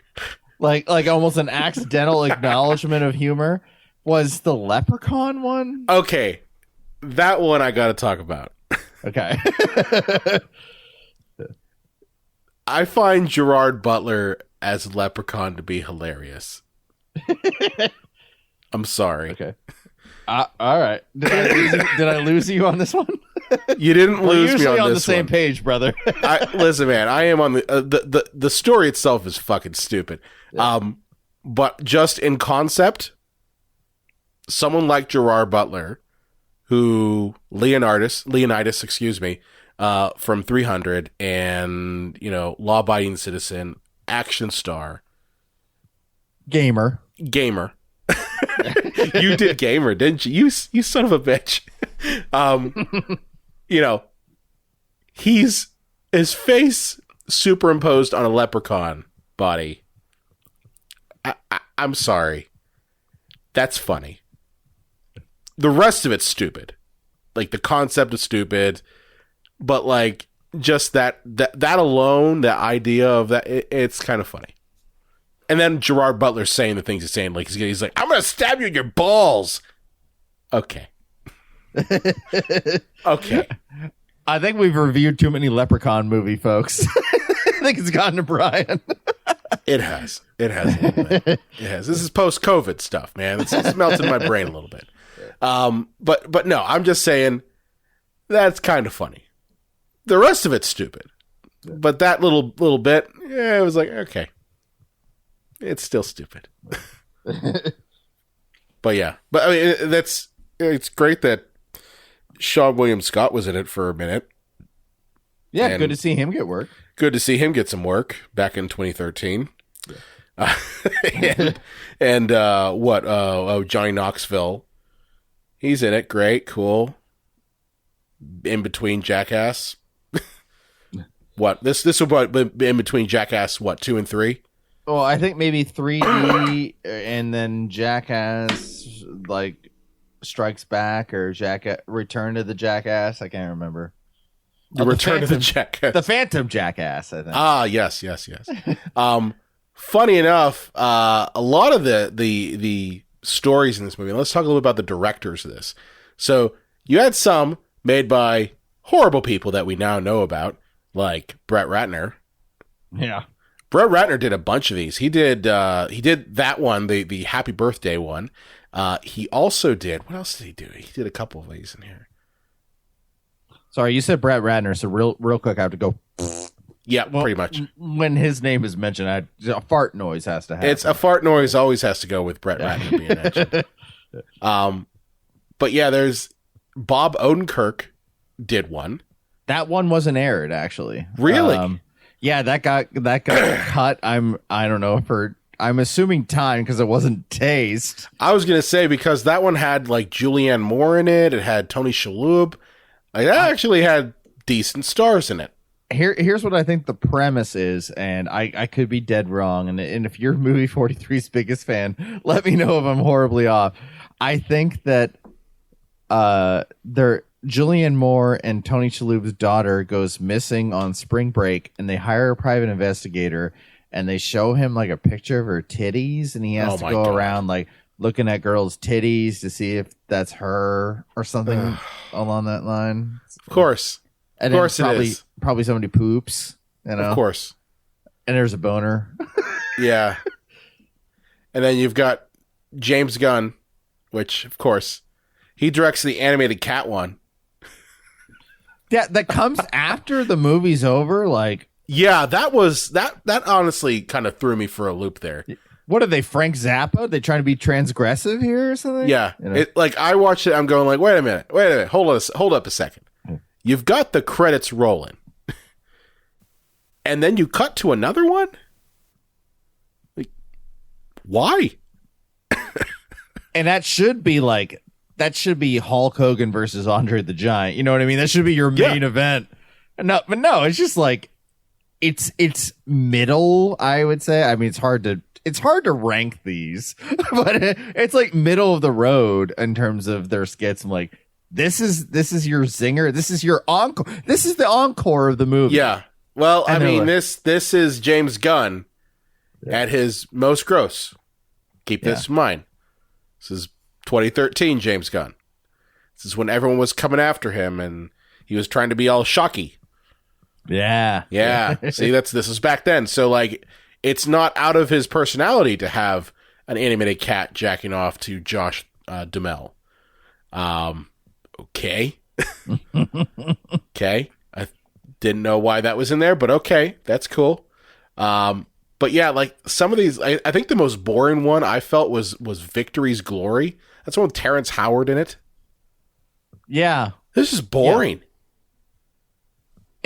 like almost an accidental acknowledgement of humor, was the Leprechaun one. Okay, that one I got to talk about. Okay. I find Gerard Butler as Leprechaun to be hilarious. I'm sorry. Okay. All right. Did I lose you on this one? You didn't lose me on this one. We're usually on the same page, brother. Listen, man, I am on the story itself is fucking stupid. Yeah. But just in concept, someone like Gerard Butler, who Leonidas, excuse me, from 300, and law-abiding citizen, action star, gamer. You did gamer, didn't you? You son of a bitch. He's his face superimposed on a leprechaun body. I'm sorry. That's funny. The rest of it's stupid. Like, the concept is stupid, but like just that alone, the idea of that, it's kind of funny. And then Gerard Butler saying the things he's saying, like he's like, "I'm gonna stab you in your balls." Okay. Okay. I think we've reviewed too many Leprechaun movie, folks. I think it's gotten to Brian. It has. It has a little bit. It has. This is post-COVID stuff, man. It's melted my brain a little bit. But no, I'm just saying that's kind of funny. The rest of it's stupid. But that little bit, yeah, it was like, okay. It's still stupid. But yeah. But I mean, it's great that Sean William Scott was in it for a minute. Yeah, and good to see him get work. Good to see him get some work back in 2013. Yeah. Johnny Knoxville. He's in it. Great. Cool. In between Jackass. What? This will be in between Jackass, 2 and 3? Well, I think maybe 3D and then Jackass like Strikes Back or Return to the Jackass. I can't remember. The Return to the Jackass. The Phantom Jackass, I think. Ah, yes. Funny enough, a lot of the stories in this movie. Let's talk a little about the directors of this. So you had some made by horrible people that we now know about, like Brett Ratner. Yeah. Brett Ratner did a bunch of these. He did that one, the Happy Birthday one. He also did, what else did he do? He did a couple of these in here. Sorry, you said Brett Ratner, so real quick, I have to go. Yeah, pretty much. When his name is mentioned, a fart noise has to happen. It's a fart noise always has to go with Brett Ratner being mentioned. But yeah, there's Bob Odenkirk did one. That one wasn't aired, actually. Really? Yeah, that got cut. I don't know I'm assuming time because it wasn't Taste. I was gonna say because that one had like Julianne Moore in it. It had Tony Shalhoub. Like, that actually had decent stars in it. Here's what I think the premise is, and I could be dead wrong. And if you're Movie 43's biggest fan, let me know if I'm horribly off. I think that Julianne Moore and Tony Shalhoub's daughter goes missing on spring break, and they hire a private investigator, and they show him like a picture of her titties, and he has to go around like looking at girls' titties to see if that's her or something along that line. Of course. And of course probably somebody poops, you know. Of course. And there's a boner. Yeah. And then you've got James Gunn, which, of course, he directs the animated cat one. Yeah, that comes after the movie's over. Like, yeah, that honestly kind of threw me for a loop there. What are they, Frank Zappa? They trying to be transgressive here or something? Yeah, you know? Like I watched it, I'm going like, wait a minute, hold up a second. You've got the credits rolling, and then you cut to another one. Like, why? And that should be Hulk Hogan versus Andre the Giant. You know what I mean? That should be your main event. No, but no, it's just like it's middle, I would say. I mean, it's hard to rank these, but it's like middle of the road in terms of their skits. I'm like, this is your zinger. This is your encore. This is the encore of the movie. Yeah. Well, I mean, this is James Gunn at his most gross. Keep this in mind. This is 2013 James Gunn. This is when everyone was coming after him and he was trying to be all shocky. Yeah. Yeah. See, this is back then. So like, it's not out of his personality to have an animated cat jacking off to Josh Duhamel. Okay. Okay. I didn't know why that was in there, but okay. That's cool. But yeah, like some of these, I think the most boring one I felt was Victory's Glory. That's one with Terrence Howard in it. Yeah. This is boring. Yeah.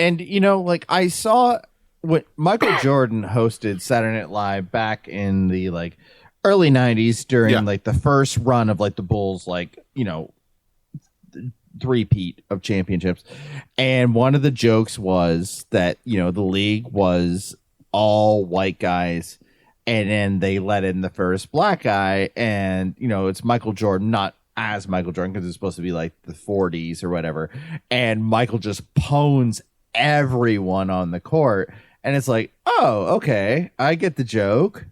And, you know, like I saw when Michael Jordan hosted Saturday Night Live back in the like early 90s during like the first run of like the Bulls, like, you know, three-peat of championships. And one of the jokes was that, you know, the league was all white guys and then they let in the first black guy, and, you know, it's Michael Jordan, not as Michael Jordan because it's supposed to be like the 40s or whatever. And Michael just pwns everyone on the court. And it's like, oh, okay, I get the joke.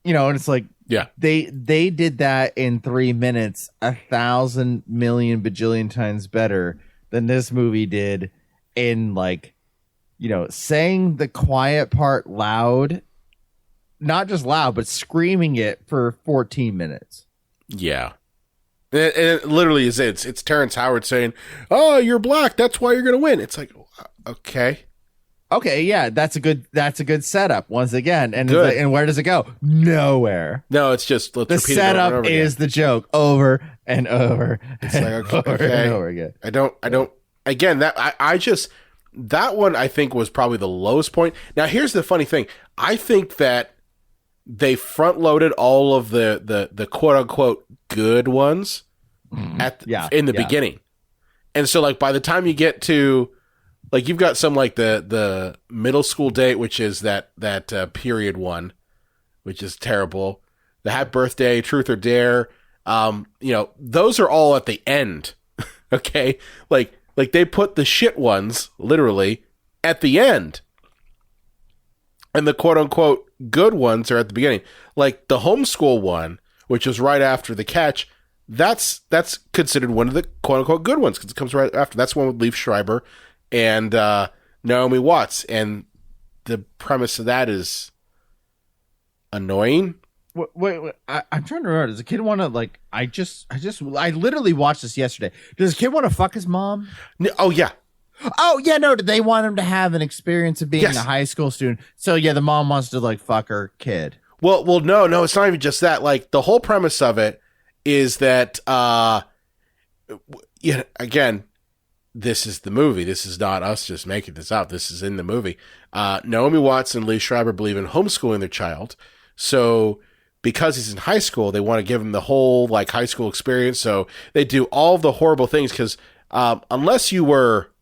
You know, and it's like, yeah, they did that in 3 minutes 1,000 million bajillion times better than this movie did in, like, you know, saying the quiet part loud, not just loud, but screaming it for 14 minutes. Yeah. And it literally is it's Terrence Howard saying, oh, you're black, that's why you're going to win. It's like, okay. Okay, yeah, that's a good setup once again. And like, and where does it go? Nowhere. No, it's just let's the repeat setup it over is the joke over and over. It's like okay. And over again. I don't again that I just that one I think was probably the lowest point. Now here's the funny thing. I think that they front loaded all of the quote unquote good ones in the beginning. And so like by the time you get to like you've got some like the middle school date, which is that period one, which is terrible. The Happy Birthday, Truth or Dare, you know, those are all at the end. Okay, like they put the shit ones literally at the end, and the quote unquote good ones are at the beginning. Like the homeschool one, which is right after the catch. That's considered one of the quote unquote good ones because it comes right after. That's one with Liev Schreiber and Naomi Watts, and the premise of that is annoying. Wait, I'm trying to remember. Does a kid want to like? I literally watched this yesterday. Does a kid want to fuck his mom? Oh yeah. Oh yeah, no. Do they want him to have an experience of being a high school student? So yeah, the mom wants to like fuck her kid. Well, no. It's not even just that. Like the whole premise of it is that, again. This is the movie. This is not us just making this up. This is in the movie. Naomi Watts and Liev Schreiber believe in homeschooling their child. So because he's in high school, they want to give him the whole like high school experience. So they do all the horrible things because unless you were,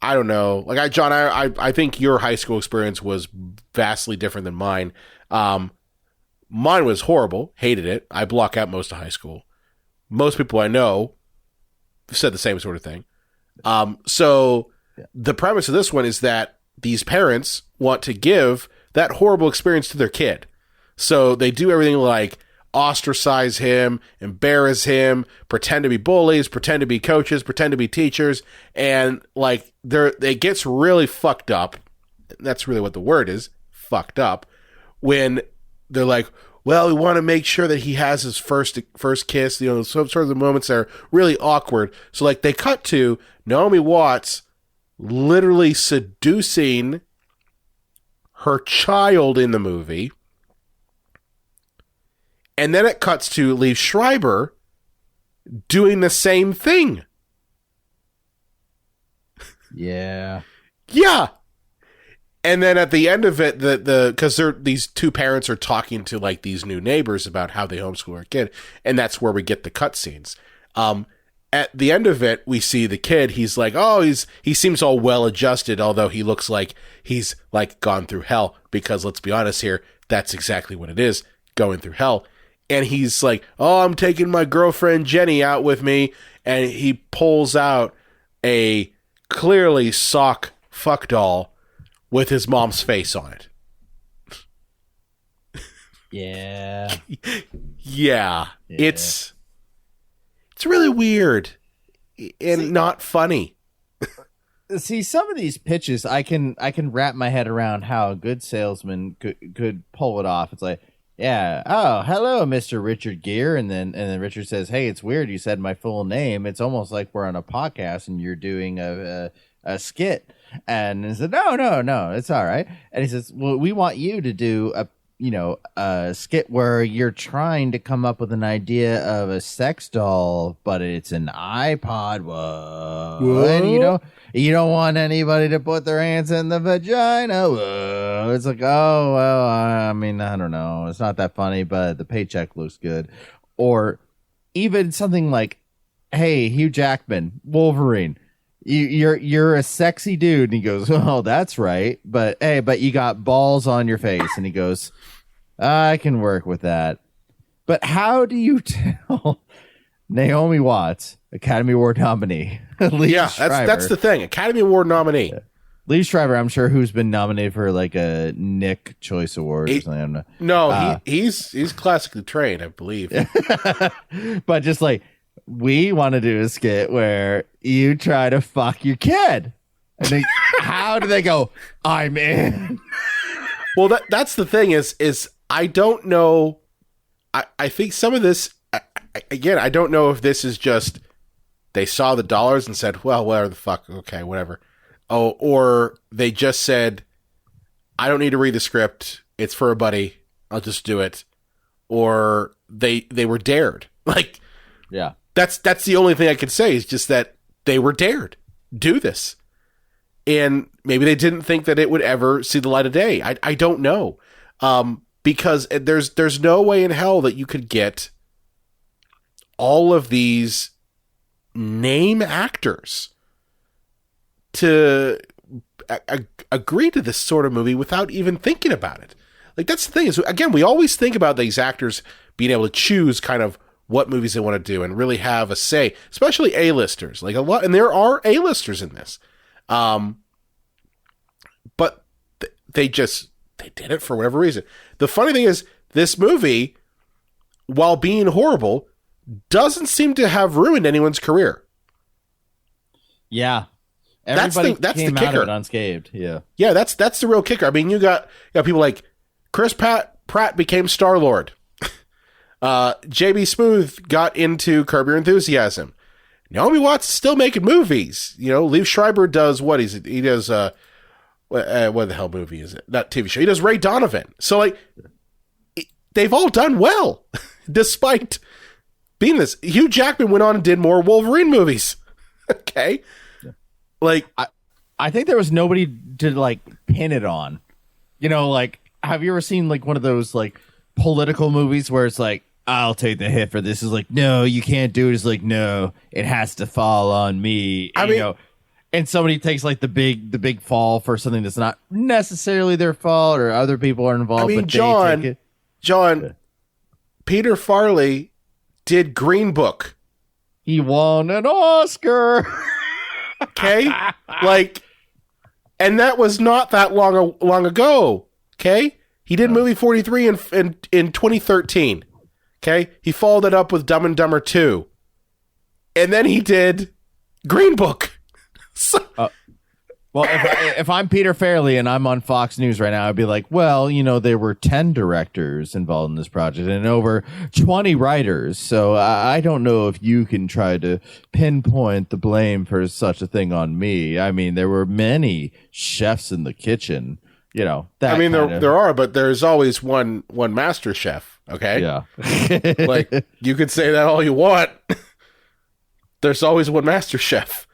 I don't know. Like John, I think your high school experience was vastly different than mine. Mine was horrible. Hated it. I block out most of high school. Most people I know said the same sort of thing. So the premise of this one is that these parents want to give that horrible experience to their kid. So they do everything like ostracize him, embarrass him, pretend to be bullies, pretend to be coaches, pretend to be teachers. And like it gets really fucked up. That's really what the word is, fucked up, when they're like, well, we want to make sure that he has his first kiss, you know, some sort of the moments that are really awkward. So like they cut to Naomi Watts literally seducing her child in the movie. And then it cuts to Liev Schreiber doing the same thing. Yeah. Yeah. And then at the end of it, because these two parents are talking to like these new neighbors about how they homeschool their kid, and that's where we get the cutscenes. At the end of it, we see the kid. He's like, he seems all well adjusted, although he looks like he's like gone through hell. Because let's be honest here, that's exactly what it is, going through hell. And he's like, I'm taking my girlfriend Jenny out with me, and he pulls out a clearly sock fuck doll with his mom's face on it. Yeah. Yeah. It's really weird and not funny. See, some of these pitches, I can wrap my head around how a good salesman could pull it off. It's like, yeah, oh, hello, Mr. Richard Gere, and then Richard says, hey, it's weird you said my full name. It's almost like we're on a podcast and you're doing a skit. And he said, no, it's all right. And he says, well, we want you to do a skit where you're trying to come up with an idea of a sex doll, but it's an iPod. Whoa. And you don't want anybody to put their hands in the vagina. Whoa. It's like, oh, well, I mean, I don't know. It's not that funny, but the paycheck looks good. Or even something like, hey, Hugh Jackman, Wolverine. You're a sexy dude. And he goes, oh, that's right. But hey, you got balls on your face. And he goes, I can work with that. But how do you tell Naomi Watts, Academy Award nominee? That's the thing. Academy Award nominee. Liev Schreiber, I'm sure, who's been nominated for like a Nick Choice Award or something. No, he's classically trained, I believe. But just like, we want to do a skit where you try to fuck your kid. And how do they go, I'm in? Well, that's the thing is I don't know. I think some of this, again, I don't know if this is just they saw the dollars and said, well, whatever the fuck, okay, whatever. Oh, or they just said, I don't need to read the script. It's for a buddy. I'll just do it. Or they were dared. Like, yeah. That's the only thing I can say is just that they were dared. Do this. And maybe they didn't think that it would ever see the light of day. I don't know. Because there's no way in hell that you could get all of these name actors to agree to this sort of movie without even thinking about it. Like, that's the thing is, again, we always think about these actors being able to choose kind of what movies they want to do and really have a say, especially A-listers, like a lot. And there are A-listers in this. But they did it for whatever reason. The funny thing is this movie, while being horrible, doesn't seem to have ruined anyone's career. Yeah. Everybody that's came the out kicker. of it unscathed. Yeah. Yeah. That's the real kicker. I mean, you got people like Chris Pratt became Star-Lord. JB Smoove got into Curb Your Enthusiasm. Naomi Watts is still making movies. Liev Schreiber does what he does. What the hell movie is it? Not TV show. He does Ray Donovan. So like, they've all done well, despite being this. Hugh Jackman went on and did more Wolverine movies. Okay, like I think there was nobody to like pin it on. Like, have you ever seen like one of those like political movies where it's like, I'll take the hit for this? Is like, no, you can't do it. It's like, no, it has to fall on me. And somebody takes like the big fall for something that's not necessarily their fault, or other people are involved. I mean, but they take it. John, Peter Farrelly did Green Book. He won an Oscar. Okay, like, and that was not that long ago. Okay, he did movie 43 in 2013. Okay, he followed it up with Dumb and Dumber 2, and then he did Green Book. So, well, if I'm Peter Farrelly and I'm on Fox News right now, I'd be like, well, there were 10 directors involved in this project and over 20 writers. So I don't know if you can try to pinpoint the blame for such a thing on me. I mean, there were many chefs in the kitchen. There are, but there's always one master chef. Okay. Yeah. Like, you could say that all you want. There's always one master chef.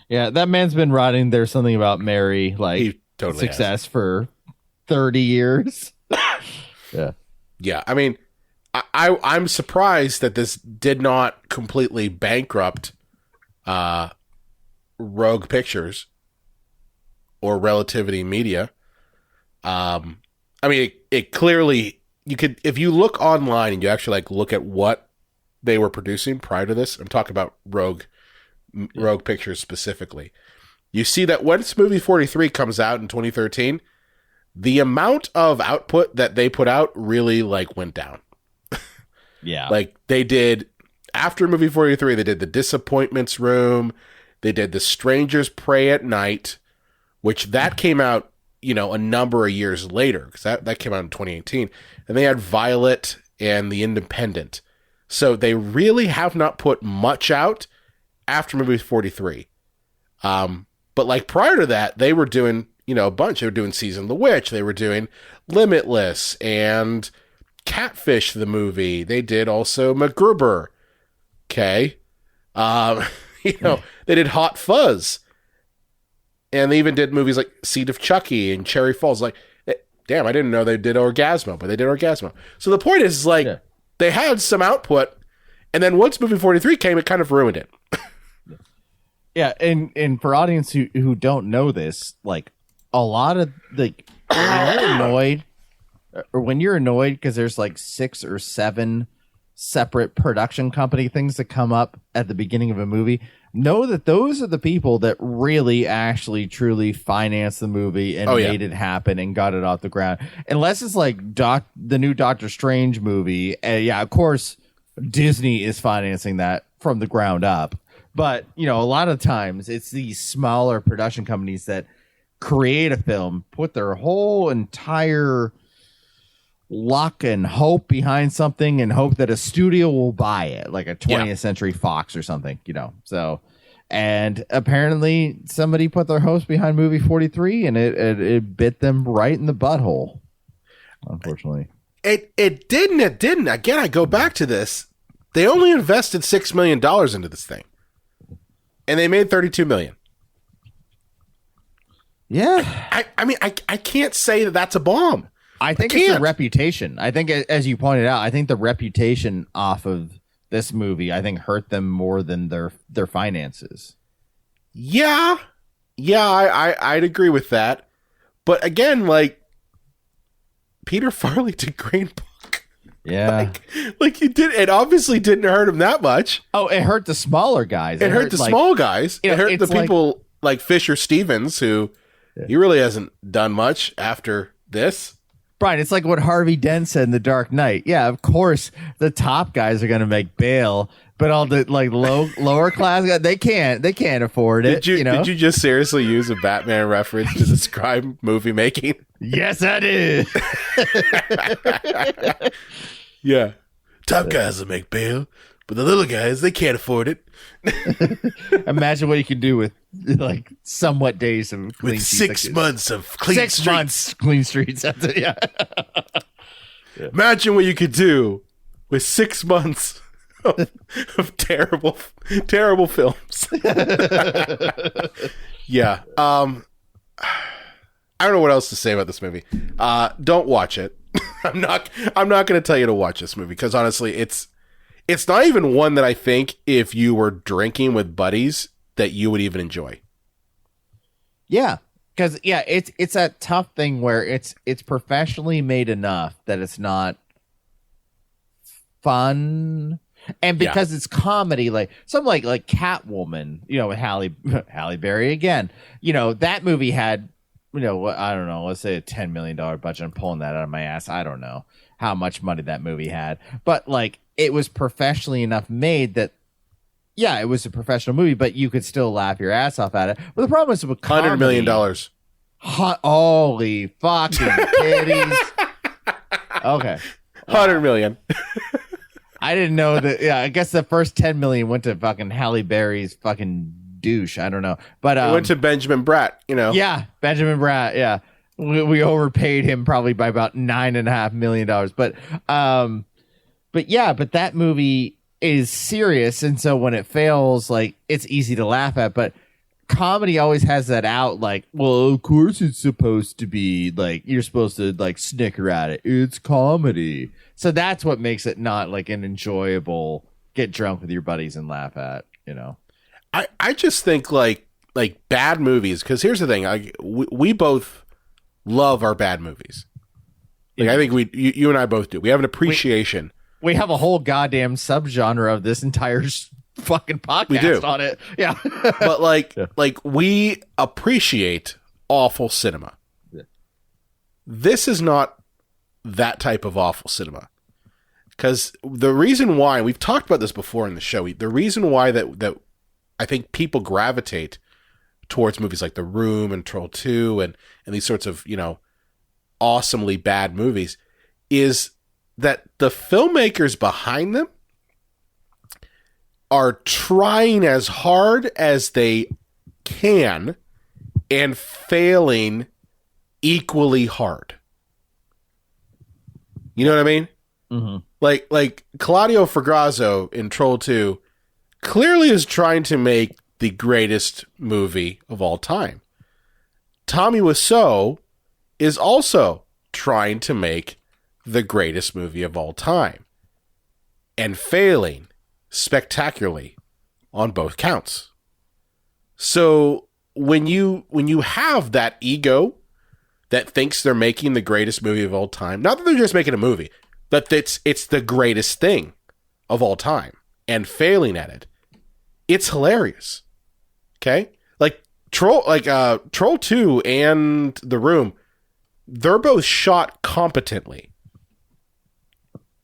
Yeah, that man's been writing There's Something About Mary, He totally success for 30 years. Yeah. Yeah, I mean, I'm surprised that this did not completely bankrupt Rogue Pictures or Relativity Media. I mean, it clearly, you could, if you look online and you actually look at what they were producing prior to this, I'm talking about Rogue Pictures specifically, you see that once movie 43 comes out in 2013, the amount of output that they put out really went down. Yeah. They did, after movie 43, they did The Disappointments Room, they did The Strangers Pray at Night, which that came out, a number of years later, because that came out in 2018, and they had Violet and The Independent. So they really have not put much out after movie 43. But prior to that, they were doing, a bunch. They were doing Season of the Witch. They were doing Limitless and Catfish, the movie. They did also MacGruber. Okay. They did Hot Fuzz. And they even did movies like Seed of Chucky and Cherry Falls. Damn, I didn't know they did Orgasmo, but they did Orgasmo. So the point is, they had some output, and then once movie 43 came, it kind of ruined it. Yeah, and for audience who don't know this, a lot of when you're annoyed because there's 6 or 7 separate production company things that come up at the beginning of a movie, know that those are the people that really actually truly financed the movie and made it happen and got it off the ground. Unless it's the new Doctor Strange movie, of course Disney is financing that from the ground up. But, a lot of times it's these smaller production companies that create a film, put their whole entire luck and hope behind something and hope that a studio will buy it, like a 20th Century Fox or something, So, and apparently somebody put their hopes behind movie 43 and it bit them right in the butthole, unfortunately. It didn't. Again, I go back to this. They only invested $6 million into this thing. And they made $32 million. Yeah. I mean, I can't say that that's a bomb. I think it's the reputation. I think, as you pointed out, I think the reputation off of this movie, hurt them more than their finances. Yeah. Yeah, I'd agree with that. But again, Peter Farrelly did Green Book. Yeah. It obviously didn't hurt him that much. Oh, it hurt the smaller guys. It hurt the small guys. It hurt the people like Fisher Stevens, who he really hasn't done much after this. Brian, it's like what Harvey Dent said in The Dark Knight. Yeah, of course the top guys are going to make bail, but all the lower class guys, they can't afford it. Did you just seriously use a Batman reference to describe movie making? Yes, I did. Yeah. Top guys will make bail, but the little guys, they can't afford it. Imagine what you can do with somewhat days of clean with streets. 6 months of clean 6 streets. months clean streets. Yeah. Imagine what you could do with 6 months of terrible films. Yeah. I don't know what else to say about this movie. Don't watch it. I'm not going to tell you to watch this movie because honestly, it's not even one that I think if you were drinking with buddies that you would even enjoy. Yeah. Because it's a tough thing where it's professionally made enough that it's not fun, and because it's comedy, like something like Catwoman, with Halle Berry again. That movie had, I don't know, let's say a $10 million budget. I'm pulling that out of my ass. I don't know how much money that movie had, but like it was professionally enough made that. Yeah, it was a professional movie, but you could still laugh your ass off at it. But the problem is with comedy, $100 million. Holy fucking titties. Okay. $100 million. I didn't know that. Yeah, I guess the first 10 million went to fucking Halle Berry's fucking douche. I don't know. But it went to Benjamin Bratt, Yeah, Benjamin Bratt. Yeah. We overpaid him probably by about $9.5 million. But that movie is serious, and so when it fails, like, it's easy to laugh at, but comedy always has that out, like, well, of course it's supposed to be like you're supposed to like snicker at it. It's comedy, so that's what makes it not like an enjoyable get drunk with your buddies and laugh at. I just think like bad movies, because here's the thing, we both love our bad movies. Like I think you and I both do. We have an appreciation. We have a whole goddamn subgenre of this entire fucking podcast on it. Yeah. But like we appreciate awful cinema. Yeah. This is not that type of awful cinema. Because the reason why, we've talked about this before in the show, the reason why that I think people gravitate towards movies like The Room and Troll 2 and these sorts of, awesomely bad movies is that the filmmakers behind them are trying as hard as they can and failing equally hard. You know what I mean? Mm-hmm. Like Claudio Fragasso in Troll 2 clearly is trying to make the greatest movie of all time. Tommy Wiseau is also trying to make the greatest movie of all time and failing spectacularly on both counts. So when you have that ego that thinks they're making the greatest movie of all time, not that they're just making a movie, but it's the greatest thing of all time and failing at it, it's hilarious. Okay? Like Troll 2 and The Room, they're both shot competently.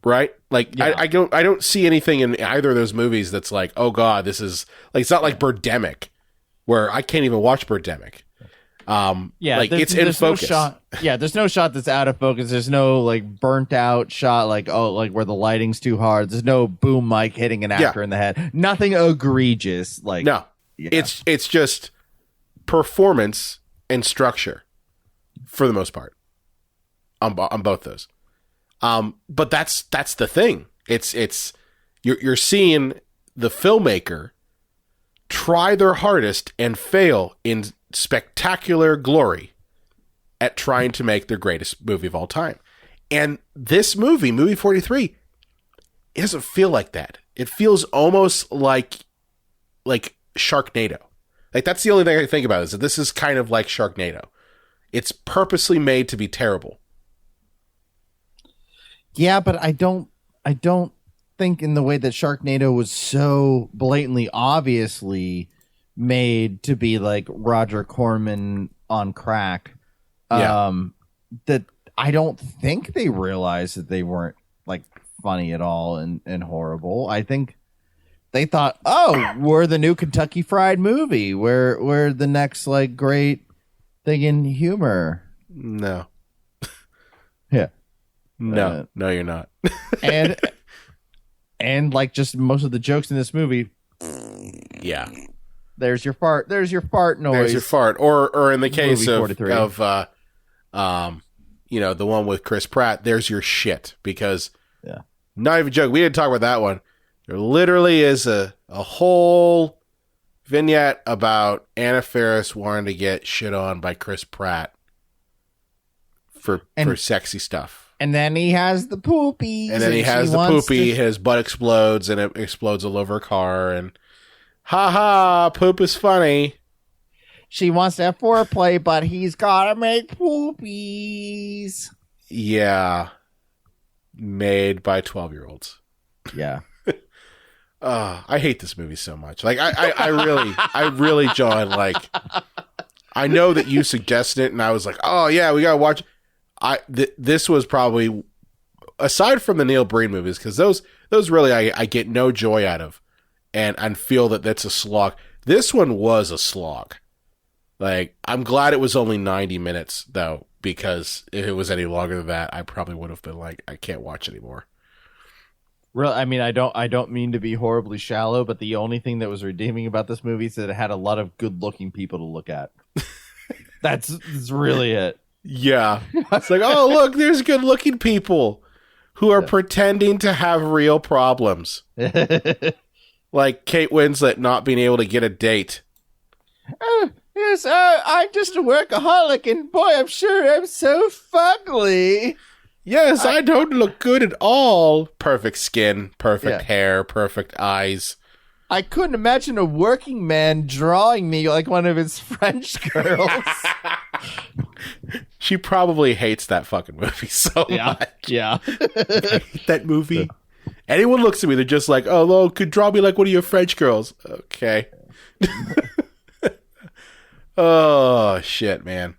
Right? Like, yeah. I don't see anything in either of those movies that's like, oh god, this is like, it's not like Birdemic, where I can't even watch Birdemic. Like it's in focus. There's no shot that's out of focus. There's no like burnt out shot, like where the lighting's too hard. There's no boom mic hitting an actor in the head. Nothing egregious. Like no, it's just performance and structure for the most part on both those. But that's the thing. It's you're seeing the filmmaker try their hardest and fail in spectacular glory at trying to make their greatest movie of all time. And this movie 43, it doesn't feel like that. It feels almost like Sharknado. Like that's the only thing I think about is that this is kind of like Sharknado. It's purposely made to be terrible. Yeah, but I don't think in the way that Sharknado was so blatantly obviously made to be like Roger Corman on crack. That I don't think they realized that they weren't like funny at all and horrible. I think they thought, oh, we're the new Kentucky Fried Movie. We're the next like great thing in humor. No. Yeah. No, you're not. and like just most of the jokes in this movie. Yeah. There's your fart. There's your fart noise. There's your fart. Or in the case of the one with Chris Pratt, there's your shit. Because not even a joke. We didn't talk about that one. There literally is a whole vignette about Anna Faris wanting to get shit on by Chris Pratt for sexy stuff. And then he has the poopy. And then he has the poopy. His butt explodes, and it explodes all over a car. And Ha ha, poop is funny. She wants to have foreplay, but he's gotta make poopies. Yeah. Made by 12-year-olds. Yeah. I hate this movie so much. Like, I really, John, like, I know that you suggested it, and I was like, oh, yeah, we gotta watch. This was probably, aside from the Neil Breen movies, because those really I get no joy out of, and feel that that's a slog. This one was a slog. Like, I'm glad it was only 90 minutes, though, because if it was any longer than that, I probably would have been like, I can't watch anymore. Real, I mean, I don't mean to be horribly shallow, but the only thing that was redeeming about this movie is that it had a lot of good-looking people to look at. That's really it. Yeah. It's like, oh, look, there's good-looking people who are pretending to have real problems. Like Kate Winslet not being able to get a date. Yes, I'm just a workaholic, and boy, I'm sure I'm so fugly. Yes, I don't look good at all. Perfect skin, perfect hair, perfect eyes. I couldn't imagine a working man drawing me like one of his French girls. She probably hates that fucking movie so much. Yeah. I hate that movie. Anyone looks at me, they're just like, oh, well, could draw me like one of your French girls. Okay. Oh, shit, man.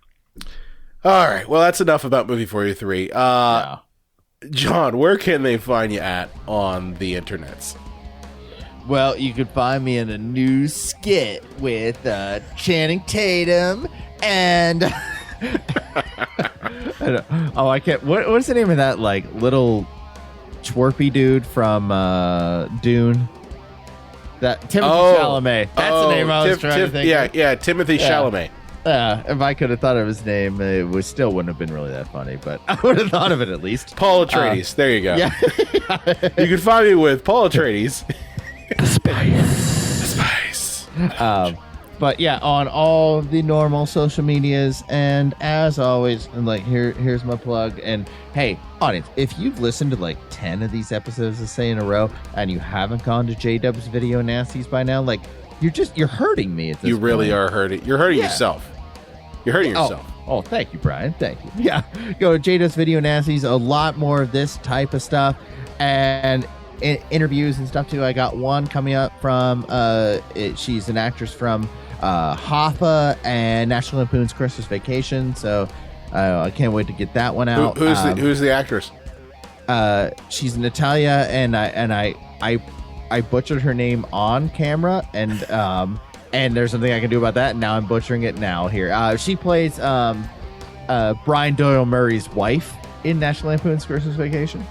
All right. Well, that's enough about Movie 43. John, where can they find you at on the internets? Well, you can find me in a new skit with Channing Tatum and... I can't... What's the name of that, like, little twerpy dude from Dune? That Timothy Chalamet. That's the name I was trying to think of. Yeah, Timothy Chalamet. If I could have thought of his name, it still wouldn't have been really that funny, but I would have thought of it at least. Paul Atreides. There you go. Yeah. You can find me with Paul Atreides. The Spice. But yeah, on all the normal social medias, and as always, and like here's my plug. And hey, audience, if you've listened to like 10 of these episodes, let's say in a row, and you haven't gone to J-Dub's Video Nasties by now, like you're hurting me at this point. Really are hurting. You're hurting yourself. You're hurting yourself. Oh, thank you, Brian. Thank you. Yeah, go to J-Dub's Video Nasties. A lot more of this type of stuff, and interviews and stuff too. I got one coming up from she's an actress from Hoffa and National Lampoon's Christmas Vacation, so I can't wait to get that one out. Who's the actress? She's Natalia, and I butchered her name on camera, and there's something I can do about that. And now I'm butchering it now here. She plays Brian Doyle Murray's wife in National Lampoon's Christmas Vacation.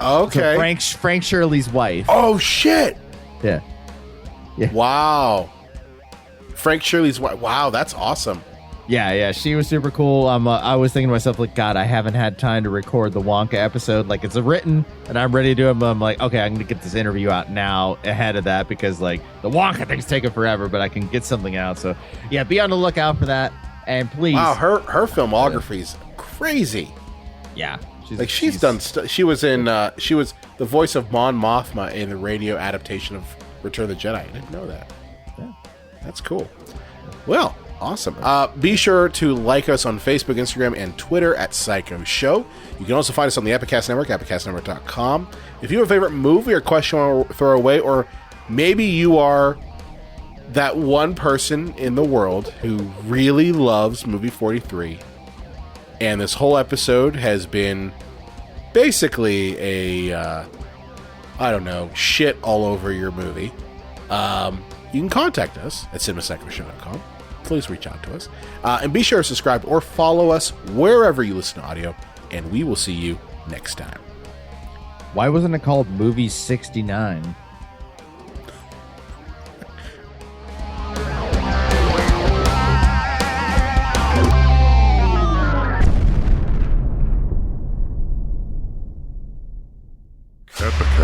Okay, so Frank Shirley's wife. Oh shit! Yeah. Wow. Frank Shirley's wife. Wow, that's awesome. Yeah, she was super cool. I was thinking to myself, like, God, I haven't had time to record the Wonka episode. Like, it's written, and I'm ready to do it, but I'm like, okay, I'm going to get this interview out now ahead of that, because, like, the Wonka thing's taking forever, but I can get something out. So, yeah, be on the lookout for that, and please. Wow, her filmography's crazy. Yeah. She's done she was the voice of Mon Mothma in the radio adaptation of Return of the Jedi. I didn't know that. Yeah. That's cool. Well, awesome. Be sure to like us on Facebook, Instagram, and Twitter at Psycho Show. You can also find us on the Epicast Network, epicastnetwork.com. If you have a favorite movie or question you want to throw away, or maybe you are that one person in the world who really loves movie 43, and this whole episode has been basically a, shit all over your movie, you can contact us at cinemapsychoshow.com. Please reach out to us. And be sure to subscribe or follow us wherever you listen to audio, and we will see you next time. Why wasn't it called Movie 69? Epicast.